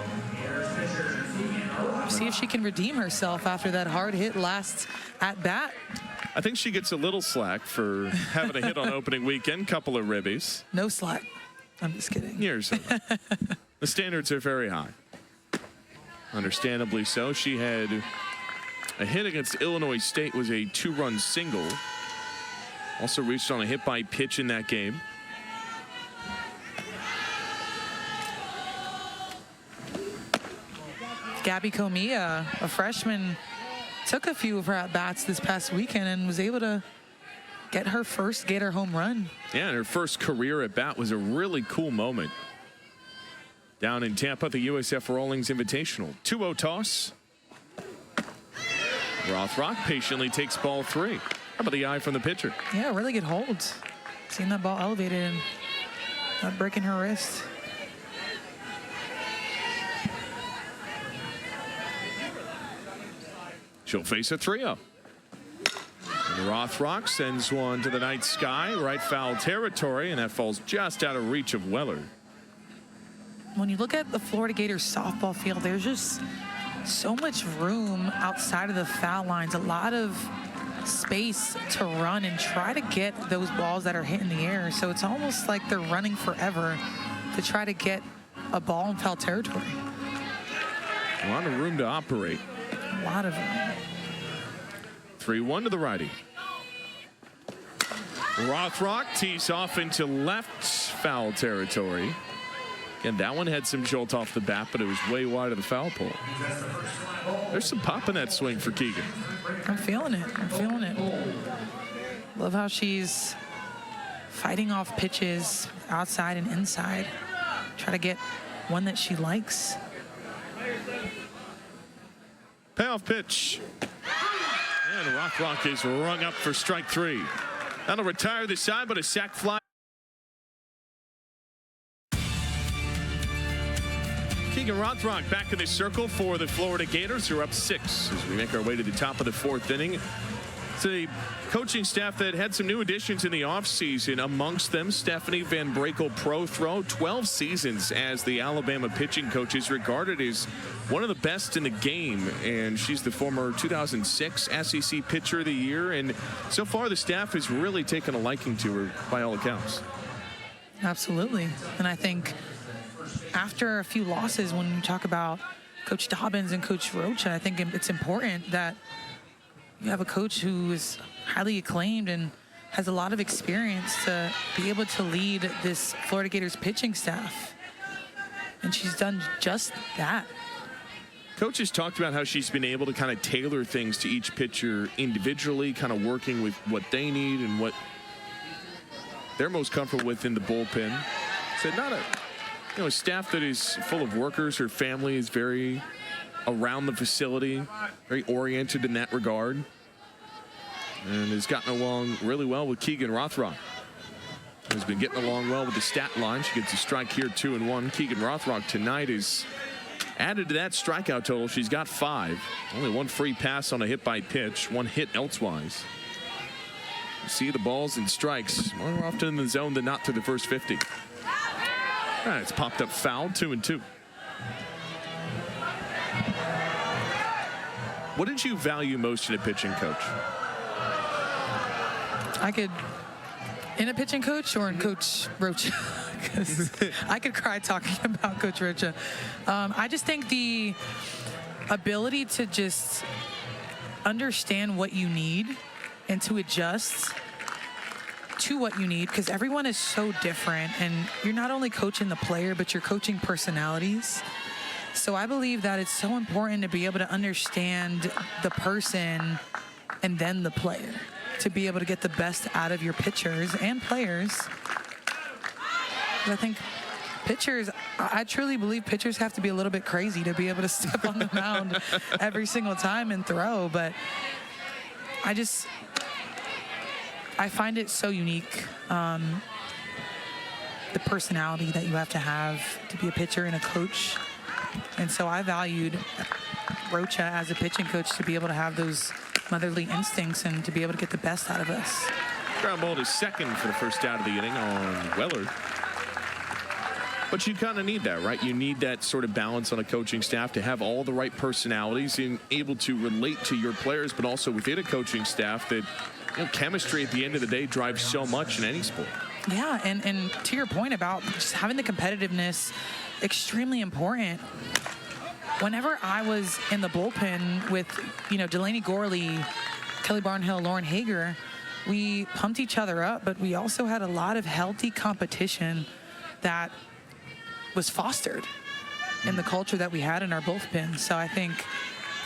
See if she can redeem herself after that hard hit last at bat. I think she gets a little slack for having a hit on opening weekend, couple of ribbies. No slack. I'm just kidding. Years ago. The standards are very high. Understandably so. She had a hit against Illinois State, was a 2-run single. Also reached on a hit by pitch in that game. Gabby Comia, a freshman, took a few of her at-bats this past weekend and was able to get her first Gator home run. Yeah, and her first career at-bat was a really cool moment. Down in Tampa, the USF Rawlings Invitational. 2-0 toss. Rothrock patiently takes ball 3. How about the eye from the pitcher? Yeah, really good hold. Seeing that ball elevated and not breaking her wrist. She'll face a 3-0. And Rothrock sends one to the night sky, right foul territory, and that falls just out of reach of Weller. When you look at the Florida Gators softball field, there's just so much room outside of the foul lines, a lot of space to run and try to get those balls that are hitting the air. So it's almost like they're running forever to try to get a ball in foul territory. A lot of room to operate. A lot of room. 3-1 to the righty. Rothrock tees off into left foul territory. Again, that one had some jolt off the bat, but it was way wide of the foul pole. There's some pop in that swing for Keegan. I'm feeling it. I'm feeling it. Love how she's fighting off pitches outside and inside. Try to get one that she likes. Payoff pitch. And Rothrock is rung up for strike 3. That'll retire the side, but a sac fly. Keegan Rothrock back in the circle for the Florida Gators, who are up 6 as we make our way to the top of the 4th inning. It's a coaching staff that had some new additions in the offseason. Amongst them, Stephanie Van Brakel Prothro, 12 seasons as the Alabama pitching coach, is regarded as one of the best in the game. And she's the former 2006 SEC Pitcher of the Year. And so far, the staff has really taken a liking to her by all accounts. Absolutely. And I think after a few losses, when you talk about Coach Dobbins and Coach Rocha, I think it's important that you have a coach who is highly acclaimed and has a lot of experience to be able to lead this Florida Gators pitching staff. And she's done just that. Coach has talked about how she's been able to kind of tailor things to each pitcher individually, kind of working with what they need and what they're most comfortable with in the bullpen. Said not a staff that is full of workers. Her family is very around the facility, very oriented in that regard, and has gotten along really well with Keegan Rothrock. Has been getting along well with the stat line. She gets a strike here, 2-1. Keegan Rothrock tonight is added to that strikeout total. She's got 5. Only 1 free pass on a hit by pitch, 1 hit elsewise. You see the balls and strikes more often in the zone than not through the first 50. All right, it's popped up foul, 2-2. What did you value most in a pitching coach? In a pitching coach or in Coach Rocha? Because I could cry talking about Coach Rocha. I just think the ability to just understand what you need and to adjust to what you need, because everyone is so different, and you're not only coaching the player, but you're coaching personalities. So I believe that it's so important to be able to understand the person and then the player, to be able to get the best out of your pitchers and players. I think pitchers, I truly believe pitchers have to be a little bit crazy to be able to step on the mound every single time and throw. But I find it so unique, the personality that you have to be a pitcher and a coach. And so I valued Rocha as a pitching coach to be able to have those motherly instincts and to be able to get the best out of us. Ground ball to second for the first out of the inning on Weller. But you kind of need that, right? You need that sort of balance on a coaching staff to have all the right personalities and able to relate to your players, but also within a coaching staff that, chemistry at the end of the day drives so much in any sport. Yeah, and to your point about just having the competitiveness, extremely important. Whenever I was in the bullpen with, Delaney Gorley, Kelly Barnhill, Lauren Hager, we pumped each other up, but we also had a lot of healthy competition that was fostered in the culture that we had in our bullpen. So I think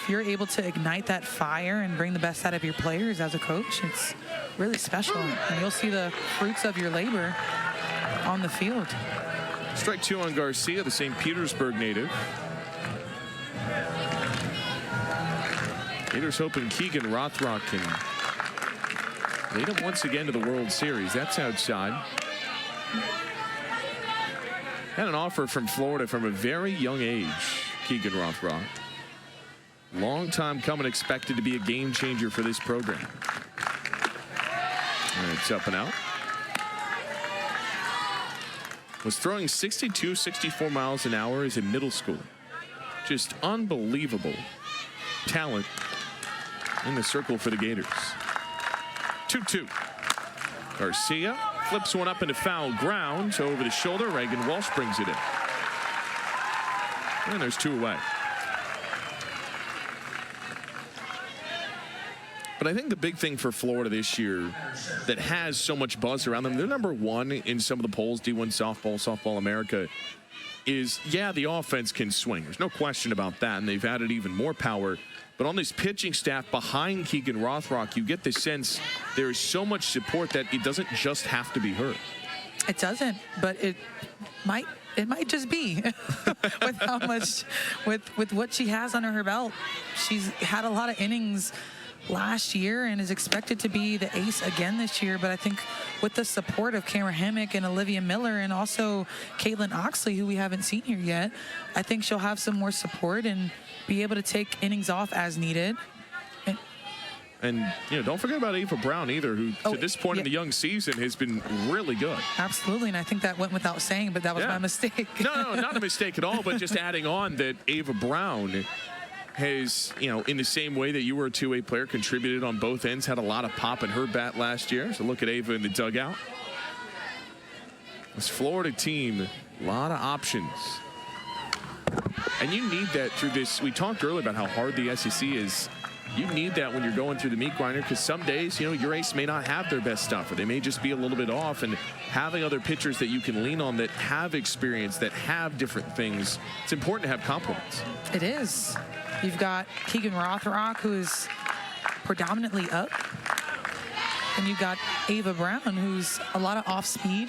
if you're able to ignite that fire and bring the best out of your players as a coach, it's really special. And you'll see the fruits of your labor on the field. Strike 2 on Garcia, the St. Petersburg native. Gators hoping Keegan Rothrock can lead them once again to the World Series. That's outside. Had an offer from Florida from a very young age, Keegan Rothrock. Long time coming, expected to be a game changer for this program. And it's up and out. Was throwing 62, 64 miles an hour as a middle schooler. Just unbelievable talent in the circle for the Gators. 2-2. Garcia flips one up into foul ground. Over the shoulder, Reagan Walsh brings it in. And there's 2 away. But I think the big thing for Florida this year that has so much buzz around them, they're number 1 in some of the polls, D1 softball, Softball America, is, yeah, the offense can swing. There's no question about that, and they've added even more power. But on this pitching staff behind Keegan Rothrock, you get the sense there is so much support that it doesn't just have to be her. It doesn't, but it might just be with how much, with what she has under her belt. She's had a lot of innings last year and is expected to be the ace again this year. But I think with the support of Cameron Hammock and Olivia Miller and also Caitlin Oxley, who we haven't seen here yet, I think she'll have some more support and be able to take innings off as needed. And don't forget about Ava Brown either, who to this point in the young season has been really good. Absolutely, and I think that went without saying, but that was my mistake. No, not a mistake at all, but just adding on that Ava Brown has, in the same way that you were a two-way player, contributed on both ends, had a lot of pop in her bat last year. So look at Ava in the dugout. This Florida team, a lot of options. And you need that through this. We talked earlier about how hard the SEC is. You need that when you're going through the meat grinder, because some days, your ace may not have their best stuff, or they may just be a little bit off, and having other pitchers that you can lean on that have experience, that have different things, it's important to have compliments. It is. You've got Keegan Rothrock, who is predominantly up. And you've got Ava Brown, who's a lot of off speed.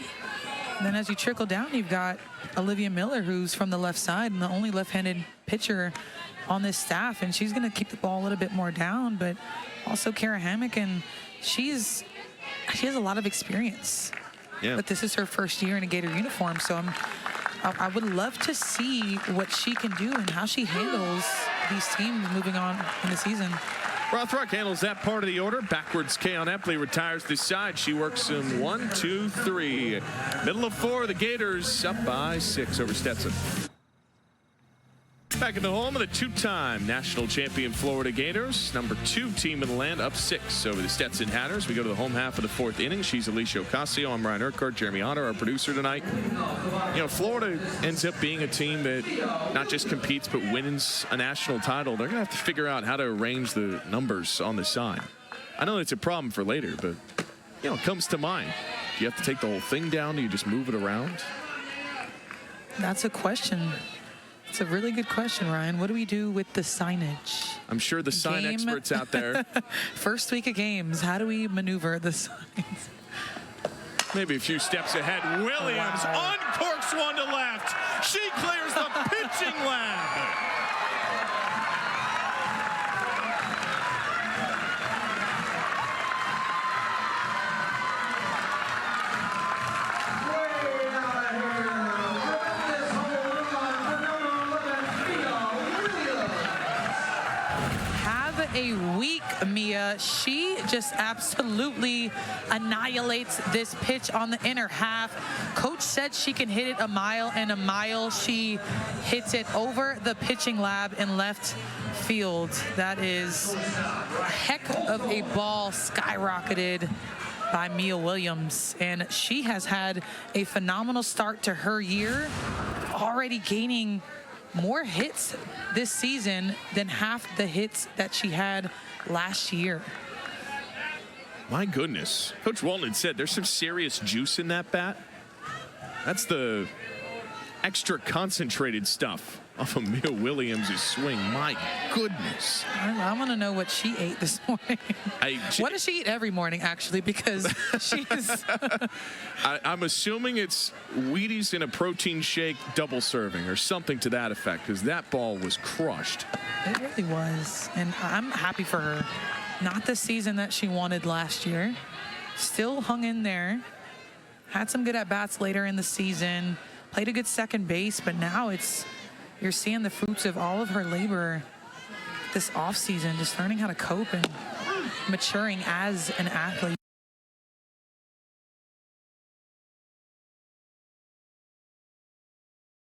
And then as you trickle down, you've got Olivia Miller, who's from the left side and the only left-handed pitcher on this staff. And she's going to keep the ball a little bit more down, but also Kara Hammock, and she has a lot of experience. Yeah. But this is her first year in a Gator uniform, so I would love to see what she can do and how she handles these teams moving on in the season. Rothrock handles that part of the order. Backwards, Keon Epley retires this side. She works him 1, 2, 3. Middle of 4, the Gators up by 6 over Stetson. Back in the home of the two-time national champion Florida Gators, number 2 team in the land, up 6 over the Stetson Hatters. We go to the home half of the 4th inning. She's Alicia Ocasio. I'm Ryan Urquhart. Jeremy Otter, our producer tonight. Florida ends up being a team that not just competes but wins a national title. They're going to have to figure out how to arrange the numbers on the side. I know it's a problem for later, but it comes to mind. Do you have to take the whole thing down? Do you just move it around? That's a question. It's a really good question, Ryan. What do we do with the signage? I'm sure the sign experts out there. First week of games, how do we maneuver the signs? Maybe a few steps ahead. Williams uncorks one to left. She clears the pitching lab. A week, Mia. She just absolutely annihilates this pitch on the inner half. Coach said she can hit it a mile, and a mile she hits it over the pitching lab in left field. That is a heck of a ball, skyrocketed by Mia Williams, and she has had a phenomenal start to her year, already gaining more hits this season than half the hits that she had last year. My goodness. Coach Walton had said there's some serious juice in that bat. That's the extra concentrated stuff off of Mia Williams' swing. My goodness. I want to know what she ate this morning. What does she eat every morning, actually? Because she's... I'm assuming it's Wheaties in a protein shake double serving or something to that effect, because that ball was crushed. It really was. And I'm happy for her. Not the season that she wanted last year. Still hung in there. Had some good at-bats later in the season. Played a good second base, but now you're seeing the fruits of all of her labor this offseason, just learning how to cope and maturing as an athlete.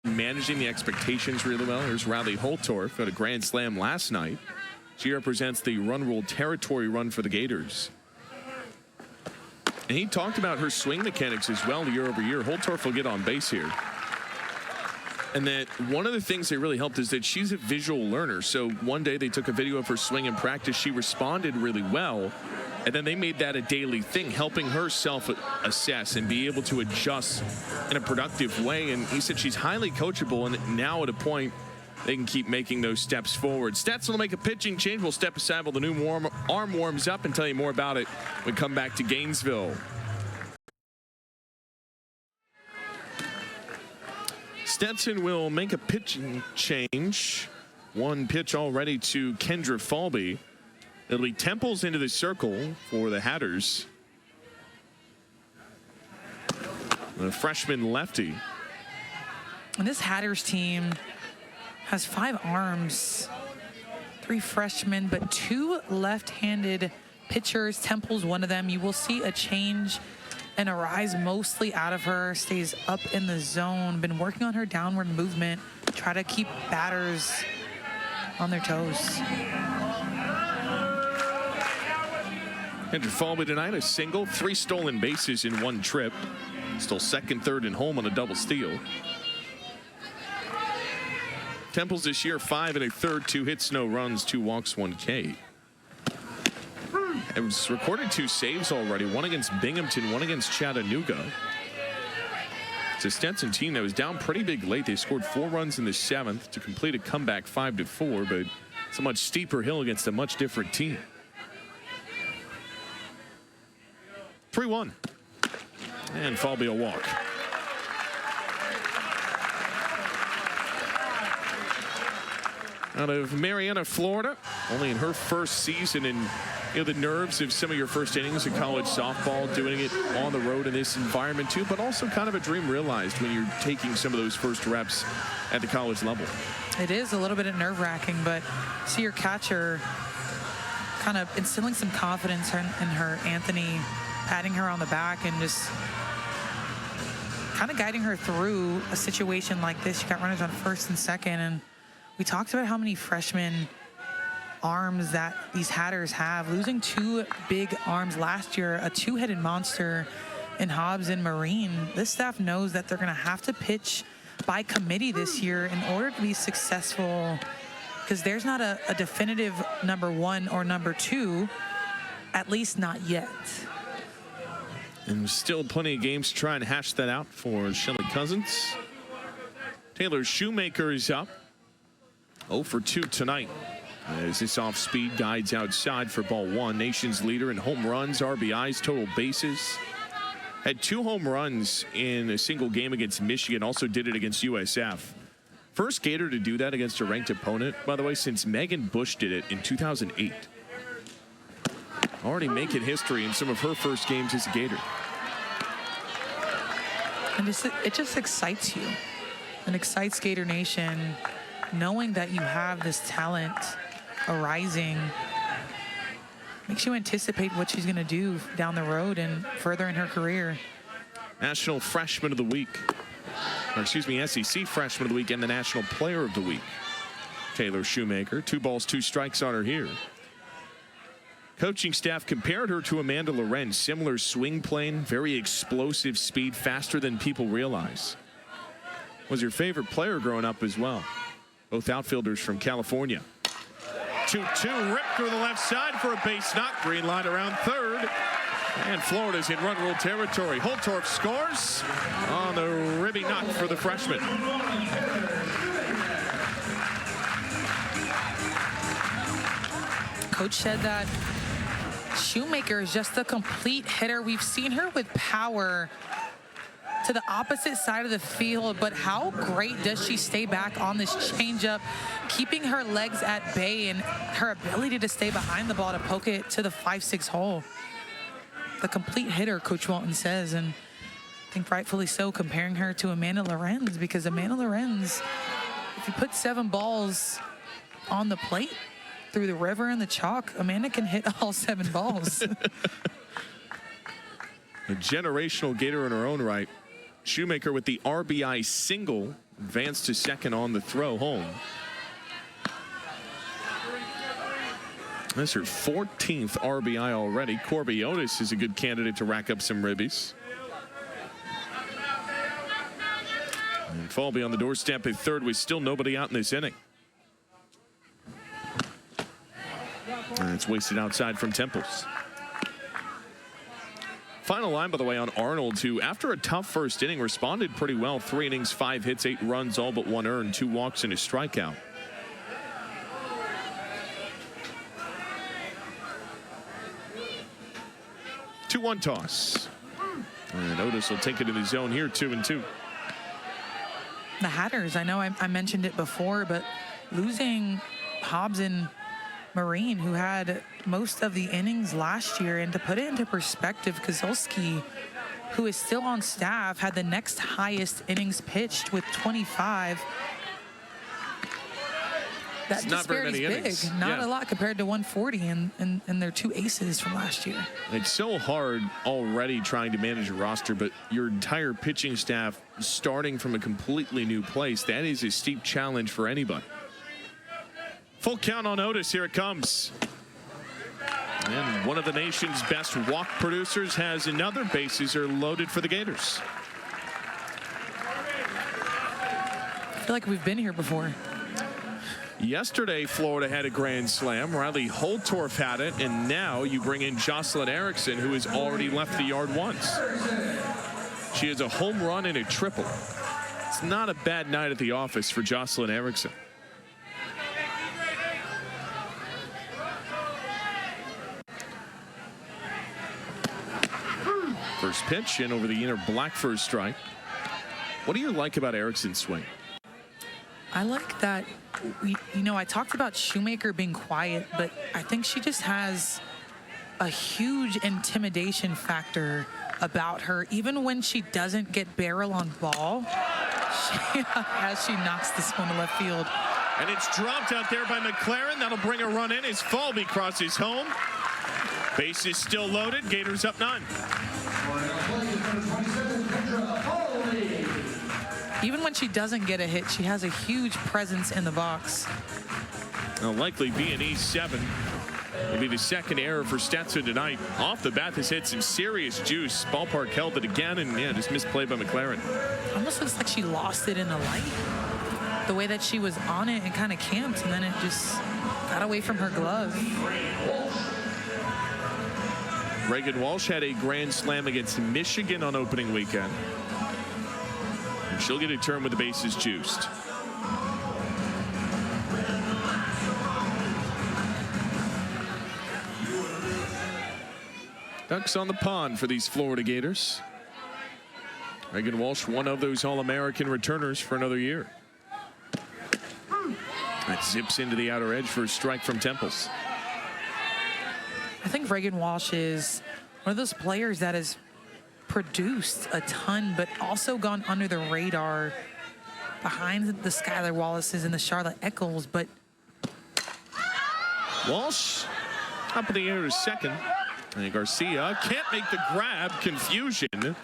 Managing the expectations really well. Here's Riley Holtorf at a grand slam last night. She represents the run rule territory run for the Gators. And he talked about her swing mechanics as well year over year. Holtorf will get on base here. And that one of the things that really helped is that she's a visual learner. So one day they took a video of her swing in practice. She responded really well. And then they made that a daily thing, helping her self-assess and be able to adjust in a productive way. And he said she's highly coachable, and now at a point they can keep making those steps forward. Stetson will make a pitching change. We'll step aside while the new arm warms up and tell you more about it when we come back to Gainesville. Stetson will make a pitching change. One pitch already to Kendra Falby. It'll be Temples into the circle for the Hatters. The freshman lefty. And this Hatters team has 5 arms, 3 freshmen, but 2 left-handed pitchers. Temple's one of them. You will see a change and a rise mostly out of her. Stays up in the zone. Been working on her downward movement. Try to keep batters on their toes. Kendra Falby tonight, a single, 3 stolen bases in 1 trip. Stole second, third, and home on a double steal. Temples this year, 5 1/3, 2 hits, no runs, 2 walks, 1 K. It was recorded 2 saves already, 1 against Binghamton, 1 against Chattanooga. It's a Stetson team that was down pretty big late. They scored 4 runs in the 7th to complete a comeback 5-4, but it's a much steeper hill against a much different team. 3-1. And Falby will walk. Out of Marietta, Florida, only in her first season, and the nerves of some of your first innings of college softball, doing it on the road in this environment too, but also kind of a dream realized when you're taking some of those first reps at the college level. It is a little bit nerve-wracking, but see your catcher kind of instilling some confidence in her, Anthony, patting her on the back and just kind of guiding her through a situation like this. She got runners on first and second, and we talked about how many freshman arms that these Hatters have. Losing 2 big arms last year, a 2-headed monster in Hobbs and Marine. This staff knows that they're going to have to pitch by committee this year in order to be successful, because there's not a definitive number 1 or number 2, at least not yet. And still plenty of games to try and hash that out for Shelly Cousins. Taylor Shoemaker is up 0 for 2 tonight, as this off-speed guides outside for ball 1. Nation's leader in home runs, RBIs, total bases. Had 2 home runs in a single game against Michigan. Also did it against USF. First Gator to do that against a ranked opponent, by the way, since Megan Bush did it in 2008. Already making history in some of her first games as a Gator. And it just excites you. It excites Gator Nation, knowing that you have this talent arising. Makes you anticipate what she's going to do down the road and further in her career. National Freshman of the Week. Or excuse me, SEC Freshman of the Week and the National Player of the Week. Taylor Shoemaker, 2 balls, 2 strikes on her here. Coaching staff compared her to Amanda Lorenz. Similar swing plane, very explosive speed, faster than people realize. Was your favorite player growing up as well. Both outfielders from California. 2-2, ripped through the left side for a base knock. Green light around third. And Florida's in run rule territory. Holtorf scores on the ribby knock for the freshman. Coach said that Shoemaker is just a complete hitter. We've seen her with power to the opposite side of the field, but how great does she stay back on this changeup, keeping her legs at bay and her ability to stay behind the ball to poke it to the 5-6 hole. The complete hitter, Coach Walton says, and I think rightfully so, comparing her to Amanda Lorenz, because Amanda Lorenz, if you put 7 balls on the plate through the river and the chalk, Amanda can hit all 7 balls. A generational Gator in her own right. Shoemaker with the RBI single, advanced to second on the throw home. That's her 14th RBI already. Corby Otis is a good candidate to rack up some ribbies. And Falby on the doorstep at third with still nobody out in this inning. And it's wasted outside from Temples. Final line, by the way, on Arnold, who, after a tough first inning, responded pretty well. 3 innings, 5 hits, 8 runs, all but 1 earned, 2 walks, and a strikeout. Two-one toss. And Otis will take it in the zone here, 2-2. The Hatters, I know I mentioned it before, but losing Hobbs and Marine, who had most of the innings last year, and to put it into perspective, Kozolski, who is still on staff, had the next highest innings pitched with 25. That disparity is big. Not a lot compared to 140 and their 2 aces from last year. It's so hard already trying to manage a roster, but your entire pitching staff starting from a completely new place, that is a steep challenge for anybody. Full count on Otis. Here it comes. And one of the nation's best walk producers has another. Bases are loaded for the Gators. I feel like we've been here before. Yesterday, Florida had a grand slam. Riley Holtorf had it, and now you bring in Jocelyn Erickson, who has already left the yard once. She has a home run and a triple. It's not a bad night at the office for Jocelyn Erickson. First pitch in over the inner black for a strike. What do you like about Erickson's swing? I like that, I talked about Shoemaker being quiet, but I think she just has a huge intimidation factor about her. Even when she doesn't get barrel on ball, as she knocks this one to left field. And it's dropped out there by McLaren. That'll bring a run in as Falby crosses home. Base is still loaded. Gators up 9. Even when she doesn't get a hit, she has a huge presence in the box. Will likely be an E7. It'll be the second error for Stetson tonight. Off the bat, this hit some serious juice. Ballpark held it again, and just misplayed by McLaren. Almost looks like she lost it in the light. The way that she was on it and kind of camped, and then it just got away from her glove. Reagan Walsh had a grand slam against Michigan on opening weekend. And she'll get a turn with the bases juiced. Ducks on the pond for these Florida Gators. Reagan Walsh, one of those All-American returners for another year. That zips into the outer edge for a strike from Temples. I think Reagan Walsh is one of those players that has produced a ton, but also gone under the radar behind the Skylar Wallaces and the Charlotte Eccles. But Walsh up in the air to second. And Garcia can't make the grab. Confusion.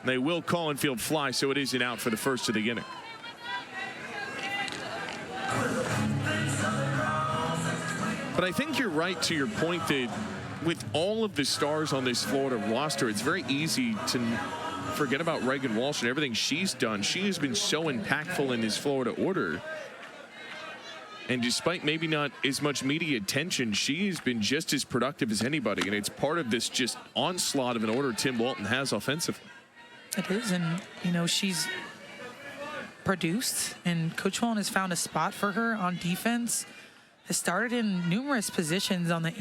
They will call infield fly, so it is an out for the first of the inning. But I think you're right to your point that with all of the stars on this Florida roster, it's very easy to forget about Reagan Walsh and everything she's done. She has been so impactful in this Florida order. And despite maybe not as much media attention, she's been just as productive as anybody. And it's part of this just onslaught of an order Tim Walton has offensively. It is, and you know, she's produced, and Coach Walton has found a spot for her on defense. Has started in numerous positions on the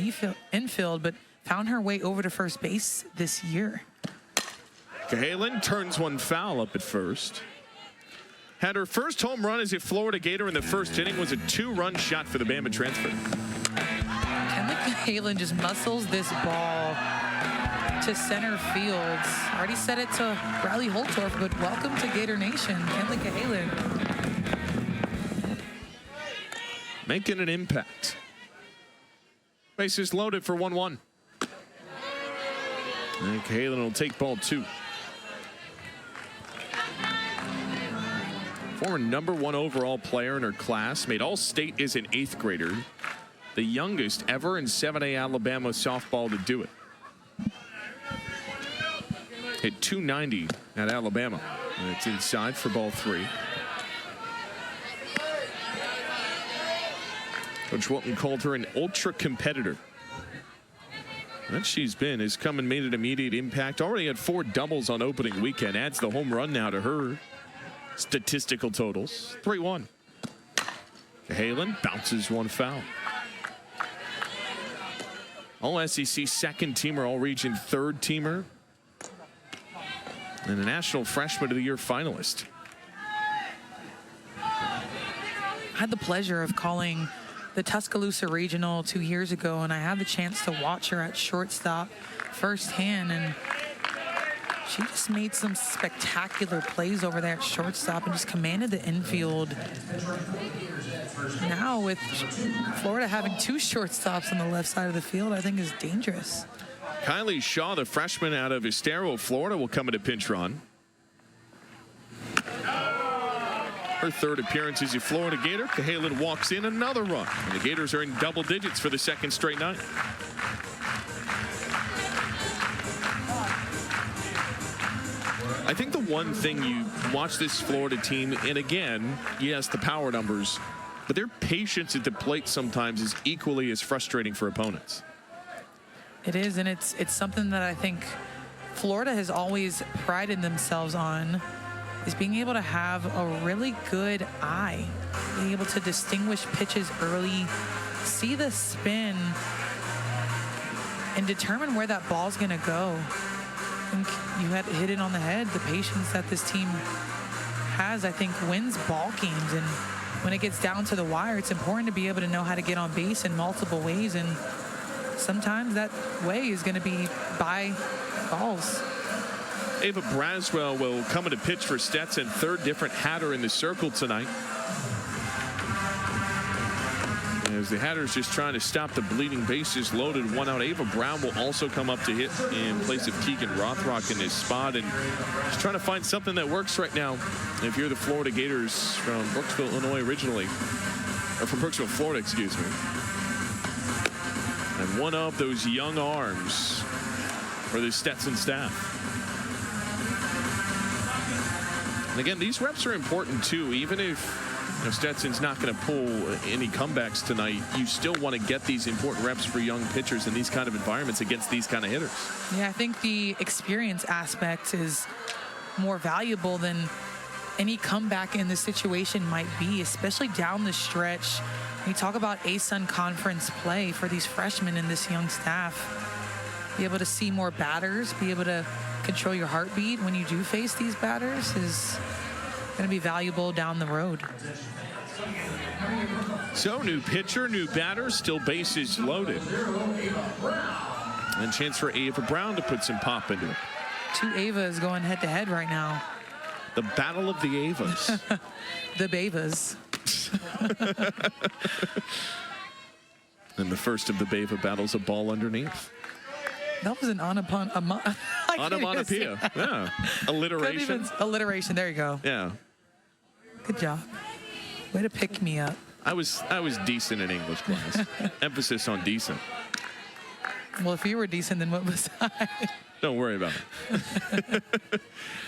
infield, but found her way over to first base this year. Cahalan turns one foul up at first. Had her first home run as a Florida Gator in the first inning. Was a 2-run shot for the Bama transfer. Kenley Cahalan just muscles this ball to center field. Already said it to Riley Holtorf, but welcome to Gator Nation, Kenley Cahalan. Making an impact. Bases loaded for 1-1. And Cahalan will take ball 2. Former #1 overall player in her class, made All-State as an 8th grader. The youngest ever in 7A Alabama softball to do it. Hit .290 at Alabama. And it's inside for ball 3. Coach Walton called her an ultra competitor. That she's been has come and made an immediate impact. Already had 4 doubles on opening weekend. Adds the home run now to her statistical totals. 3-1. Cahalan bounces one foul. All SEC second teamer, all region third teamer, and a National Freshman of the Year finalist. I had the pleasure of calling the Tuscaloosa Regional 2 years ago, and I had the chance to watch her at shortstop firsthand, and she just made some spectacular plays over there at shortstop and just commanded the infield. Now with Florida having 2 shortstops on the left side of the field, I think is dangerous. Kylie Shaw, the freshman out of Estero, Florida, will come in a pinch run. Her 3rd appearance as a Florida Gator. Cahalan walks in another run. And the Gators are in double digits for the 2nd straight night. I think the one thing you watch this Florida team, and again, yes, the power numbers, but their patience at the plate sometimes is equally as frustrating for opponents. It is, and it's something that I think Florida has always prided themselves on, is being able to have a really good eye, being able to distinguish pitches early, see the spin, and determine where that ball's going to go. I think you had hit it on the head. The patience that this team has, I think, wins ball games. And when it gets down to the wire, it's important to be able to know how to get on base in multiple ways. And sometimes that way is going to be by balls. Ava Braswell will come in to pitch for Stetson. 3rd different Hatter in the circle tonight. As the Hatters just trying to stop the bleeding bases loaded. 1 out. Ava Brown will also come up to hit in place of Keegan Rothrock in this spot. And just trying to find something that works right now. If you're the Florida Gators from Brooksville, Illinois originally. Or from Brooksville, Florida, excuse me. And one of those young arms for the Stetson staff. And again, these reps are important too. Even if Stetson's not going to pull any comebacks tonight, you still want to get these important reps for young pitchers in these kind of environments against these kind of hitters. Yeah, I think the experience aspect is more valuable than any comeback in this situation might be, especially down the stretch. When you talk about ASUN conference play for these freshmen and this young staff, be able to see more batters, be able to control your heartbeat when you do face these batters is going to be valuable down the road. So new pitcher, new batter, still bases loaded. And chance for Ava Brown to put some pop into it. 2 Avas going head to head right now. The battle of the Avas. The Bavas. And the first of the Bava battles, a ball underneath. That was an onomatopoeia. Yeah. Alliteration. Alliteration. There you go. Yeah. Good job. Way to pick me up. I was decent in English class. Emphasis on decent. Well, if you were decent, then what was I? Don't worry about it.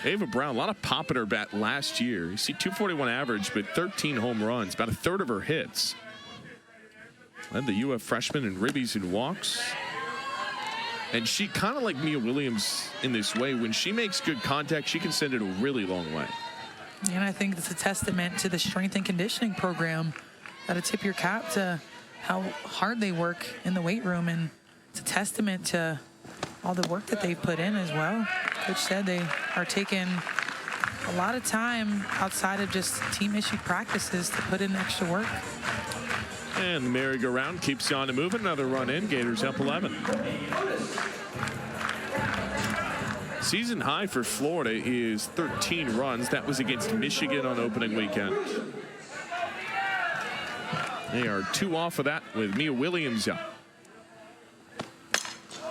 Ava Brown, a lot of pop in her bat last year. You see 241 average, but 13 home runs, about 1/3 of her hits. Led the UF freshman in ribbies and walks. And she kind of like Mia Williams in this way. When she makes good contact, she can send it a really long way. And I think it's a testament to the strength and conditioning program. Got to tip your cap to how hard they work in the weight room. And it's a testament to all the work that they've put in as well. Coach said they are taking a lot of time outside of just team-issued practices to put in extra work. And the merry-go-round keeps on to move. Another run in. Gators up 11. Season high for Florida is 13 runs. That was against Michigan on opening weekend. They are 2 off of that with Mia Williams up.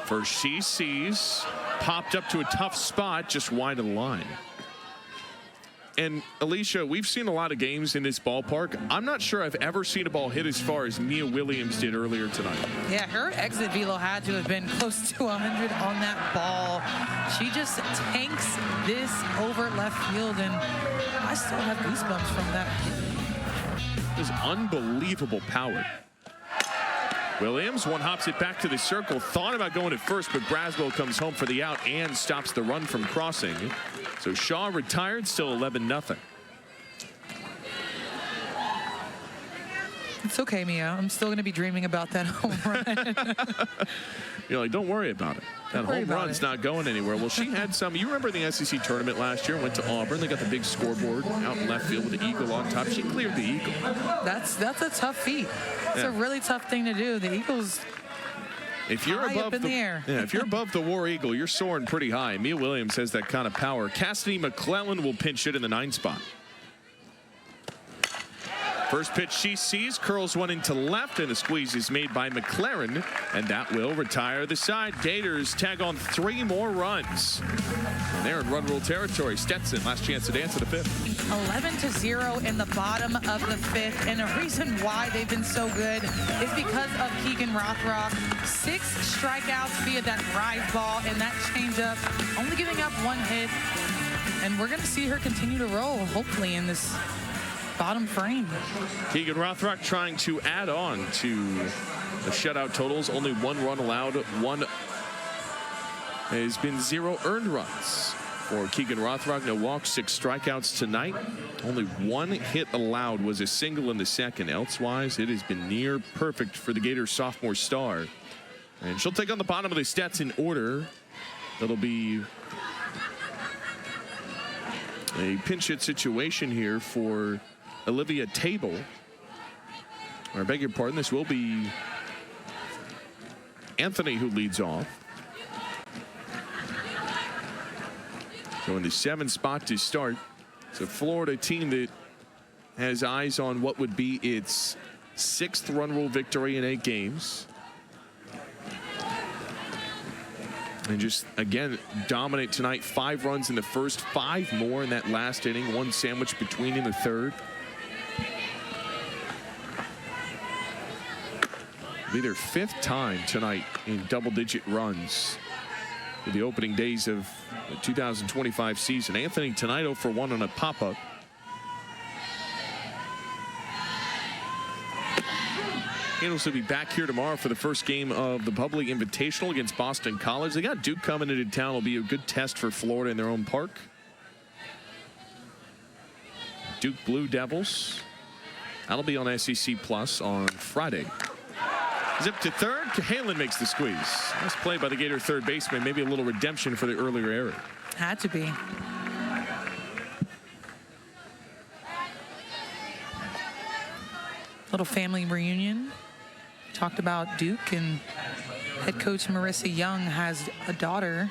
First she sees, popped up to a tough spot, just wide of the line. And Alicia, we've seen a lot of games in this ballpark. I'm not sure I've ever seen a ball hit as far as Mia Williams did earlier tonight. Yeah, her exit velo had to have been close to 100 on that ball. She just tanks this over left field, and I still have goosebumps from that. It was unbelievable power. Williams one-hops it back to the circle. Thought about going at first, but Braswell comes home for the out and stops the run from crossing. So Shaw retired, still 11-0. It's okay, Mia. I'm still going to be dreaming about that home run. You're like, don't worry about it. That home run's not going anywhere. Well, she had some. You remember the SEC tournament last year? Went to Auburn. They got the big scoreboard out in left field with the eagle on top. She cleared the eagle. That's a tough feat. It's a really tough thing to do. The Eagles. If you're above in the air. Yeah, if you're above the War Eagle, you're soaring pretty high. Mia Williams has that kind of power. Cassidy McClellan will pinch it in the 9 spot. First pitch she sees, curls one into left, and the squeeze is made by McLaren, and that will retire the side. Gators tag on 3 more runs. And they're in run rule territory. Stetson, last chance to dance to the 5th. 11-0 in the bottom of the 5th, and a reason why they've been so good is because of Keegan Rothrock. 6 strikeouts via that rise ball and that changeup, only giving up 1 hit, and we're going to see her continue to roll, hopefully, in this bottom frame. Keegan Rothrock trying to add on to the shutout totals. Only 1 run allowed. 1 has been 0 earned runs for Keegan Rothrock. No walks, 6 strikeouts tonight. Only 1 hit allowed, was a single in the second. Elsewise, it has been near perfect for the Gators sophomore star. And she'll take on the bottom of the Stetson order. That'll be a pinch hit situation here for Olivia Table. Or I beg your pardon, this will be Anthony who leads off. So in the 7th spot to start, it's a Florida team that has eyes on what would be its 6th run rule victory in 8 games. And just, again, dominate tonight. 5 runs in the first, 5 more in that last inning. 1 sandwich between in the 3rd. It'll be their 5th time tonight in double-digit runs for the opening days of the 2025 season. Anthony tonight 0 for 1 on a pop-up. Gators will be back here tomorrow for the first game of the Public Invitational against Boston College. They got Duke coming into town. It'll be a good test for Florida in their own park. Duke Blue Devils. That'll be on SEC Plus on Friday. Zip to 3rd. Cahalan makes the squeeze. Nice play by the Gator 3rd baseman. Maybe a little redemption for the earlier error. Had to be. Little family reunion. Talked about Duke, and head coach Marissa Young has a daughter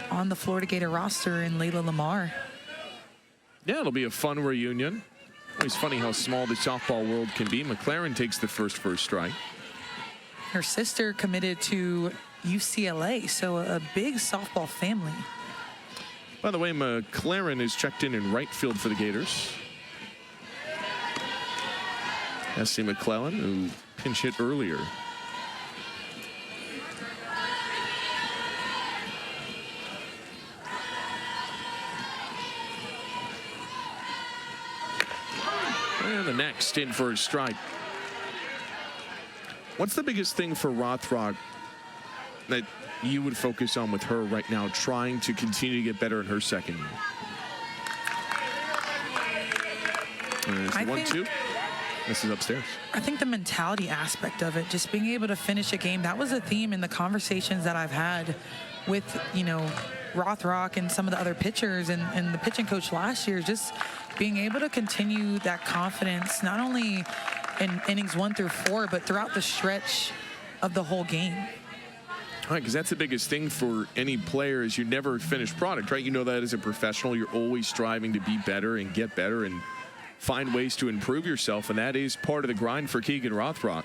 on the Florida Gator roster in Layla Lamar. Yeah, it'll be a fun reunion. Always funny how small the softball world can be. McLaren takes the first strike. Her sister committed to UCLA, so a big softball family. By the way, McLaren is checked in right field for the Gators. S.C. McClellan, who pinch hit earlier. And the next in for a strike. What's the biggest thing for Rothrock that you would focus on with her right now, trying to continue to get better in her second year? There's the 1-2. This is upstairs. I think the mentality aspect of it, just being able to finish a game, that was a theme in the conversations that I've had with, Rothrock and some of the other pitchers and the pitching coach last year, just being able to continue that confidence, not only in innings 1 through 4, but throughout the stretch of the whole game. All right, because that's the biggest thing for any player is you never finish product, right? You know that as a professional, you're always striving to be better and get better and find ways to improve yourself, and that is part of the grind for Keegan Rothrock.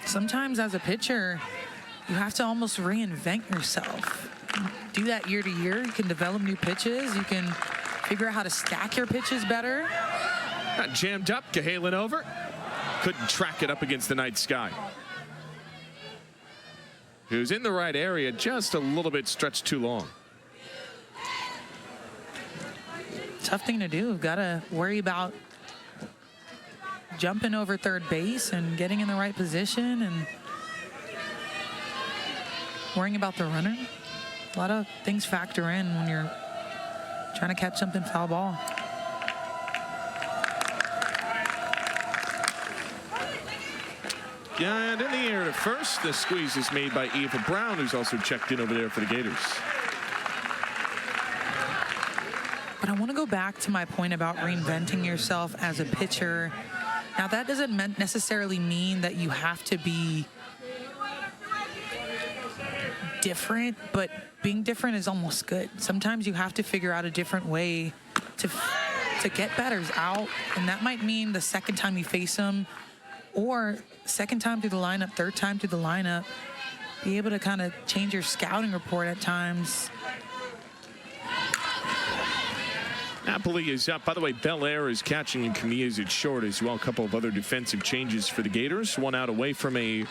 Sometimes as a pitcher, you have to almost reinvent yourself. Do that year to year. You can develop new pitches. You can figure out how to stack your pitches better. Got jammed up, Cahalan over. Couldn't track it up against the night sky. He was in the right area, just a little bit stretched too long. Tough thing to do. Got to worry about jumping over third base and getting in the right position and worrying about the runner. A lot of things factor in when you're trying to catch something foul ball. And in the air to first. The squeeze is made by Eva Brown, who's also checked in over there for the Gators. But I want to go back to my point about reinventing yourself as a pitcher. Now, that doesn't necessarily mean that you have to be different, but being different is almost good. Sometimes you have to figure out a different way to get batters out, and that might mean the second time you face them, or second time through the lineup, third time through the lineup, be able to kind of change your scouting report at times. Napoli is up. By the way, Belair is catching and Camillas at short as well. A couple of other defensive changes for the Gators. 1 out away from a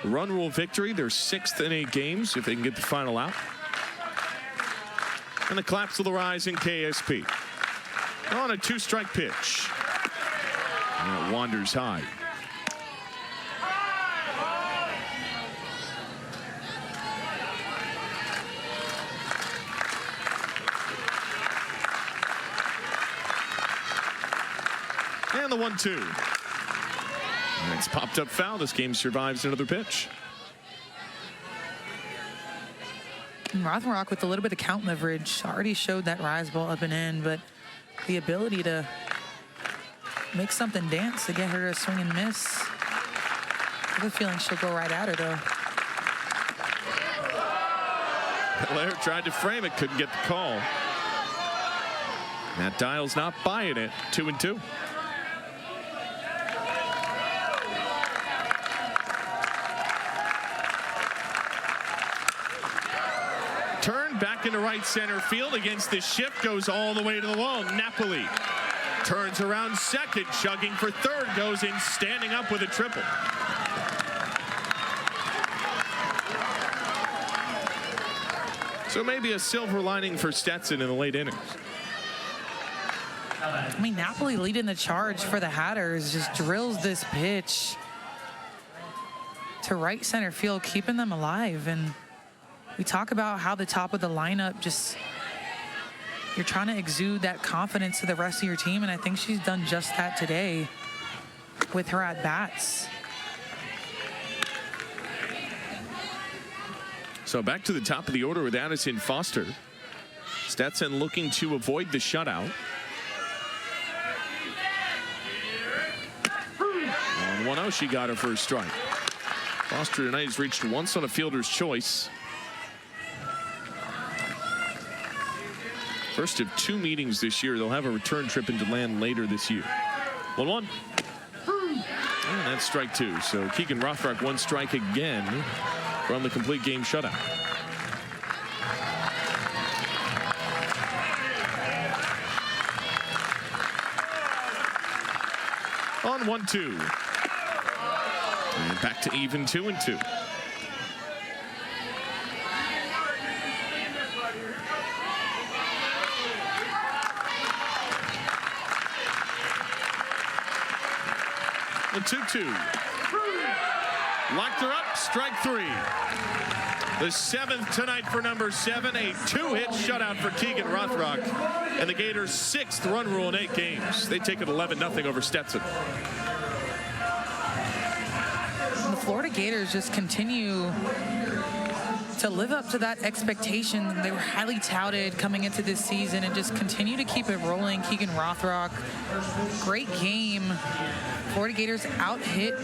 run rule victory. They're 6th in 8 games if they can get the final out. And the claps will rise in KSP. On a 2-strike pitch. And it wanders high. And the 1-2. And it's popped up foul. This game survives another pitch. Rothrock with a little bit of count leverage already showed that rise ball up and in, but the ability to make something dance to get her to swing and miss. I have a feeling she'll go right at her, though. Belair tried to frame it, couldn't get the call. Matt Dial's not buying it. 2-2. Turn back into right center field against the shift, goes all the way to the wall. Napoli turns around second, chugging for third, goes in standing up with a triple. So maybe a silver lining for Stetson in the late innings. I mean, Napoli leading the charge for the Hatters, just drills this pitch to right center field, keeping them alive. And we talk about how the top of the lineup, just you're trying to exude that confidence to the rest of your team, and I think she's done just that today with her at-bats. So back to the top of the order with Addison Foster. Stetson looking to avoid the shutout. On 1-0, she got her first strike. Foster tonight has reached once on a fielder's choice. First of 2 meetings this year. They'll have a return trip into land later this year. 1-1. And that's strike 2. So Keegan Rothrock 1 strike again from the complete game shutout. On 1-2. And back to even 2-2. The 2-2. Locked her up, strike 3. The 7th tonight for number 7, a 2-hit shutout for Keegan Rothrock. And the Gators' 6th run rule in 8 games. They take it 11-0 over Stetson. The Florida Gators just continue to live up to that expectation. They were highly touted coming into this season and just continue to keep it rolling. Keegan Rothrock, great game. Florida Gators out-hit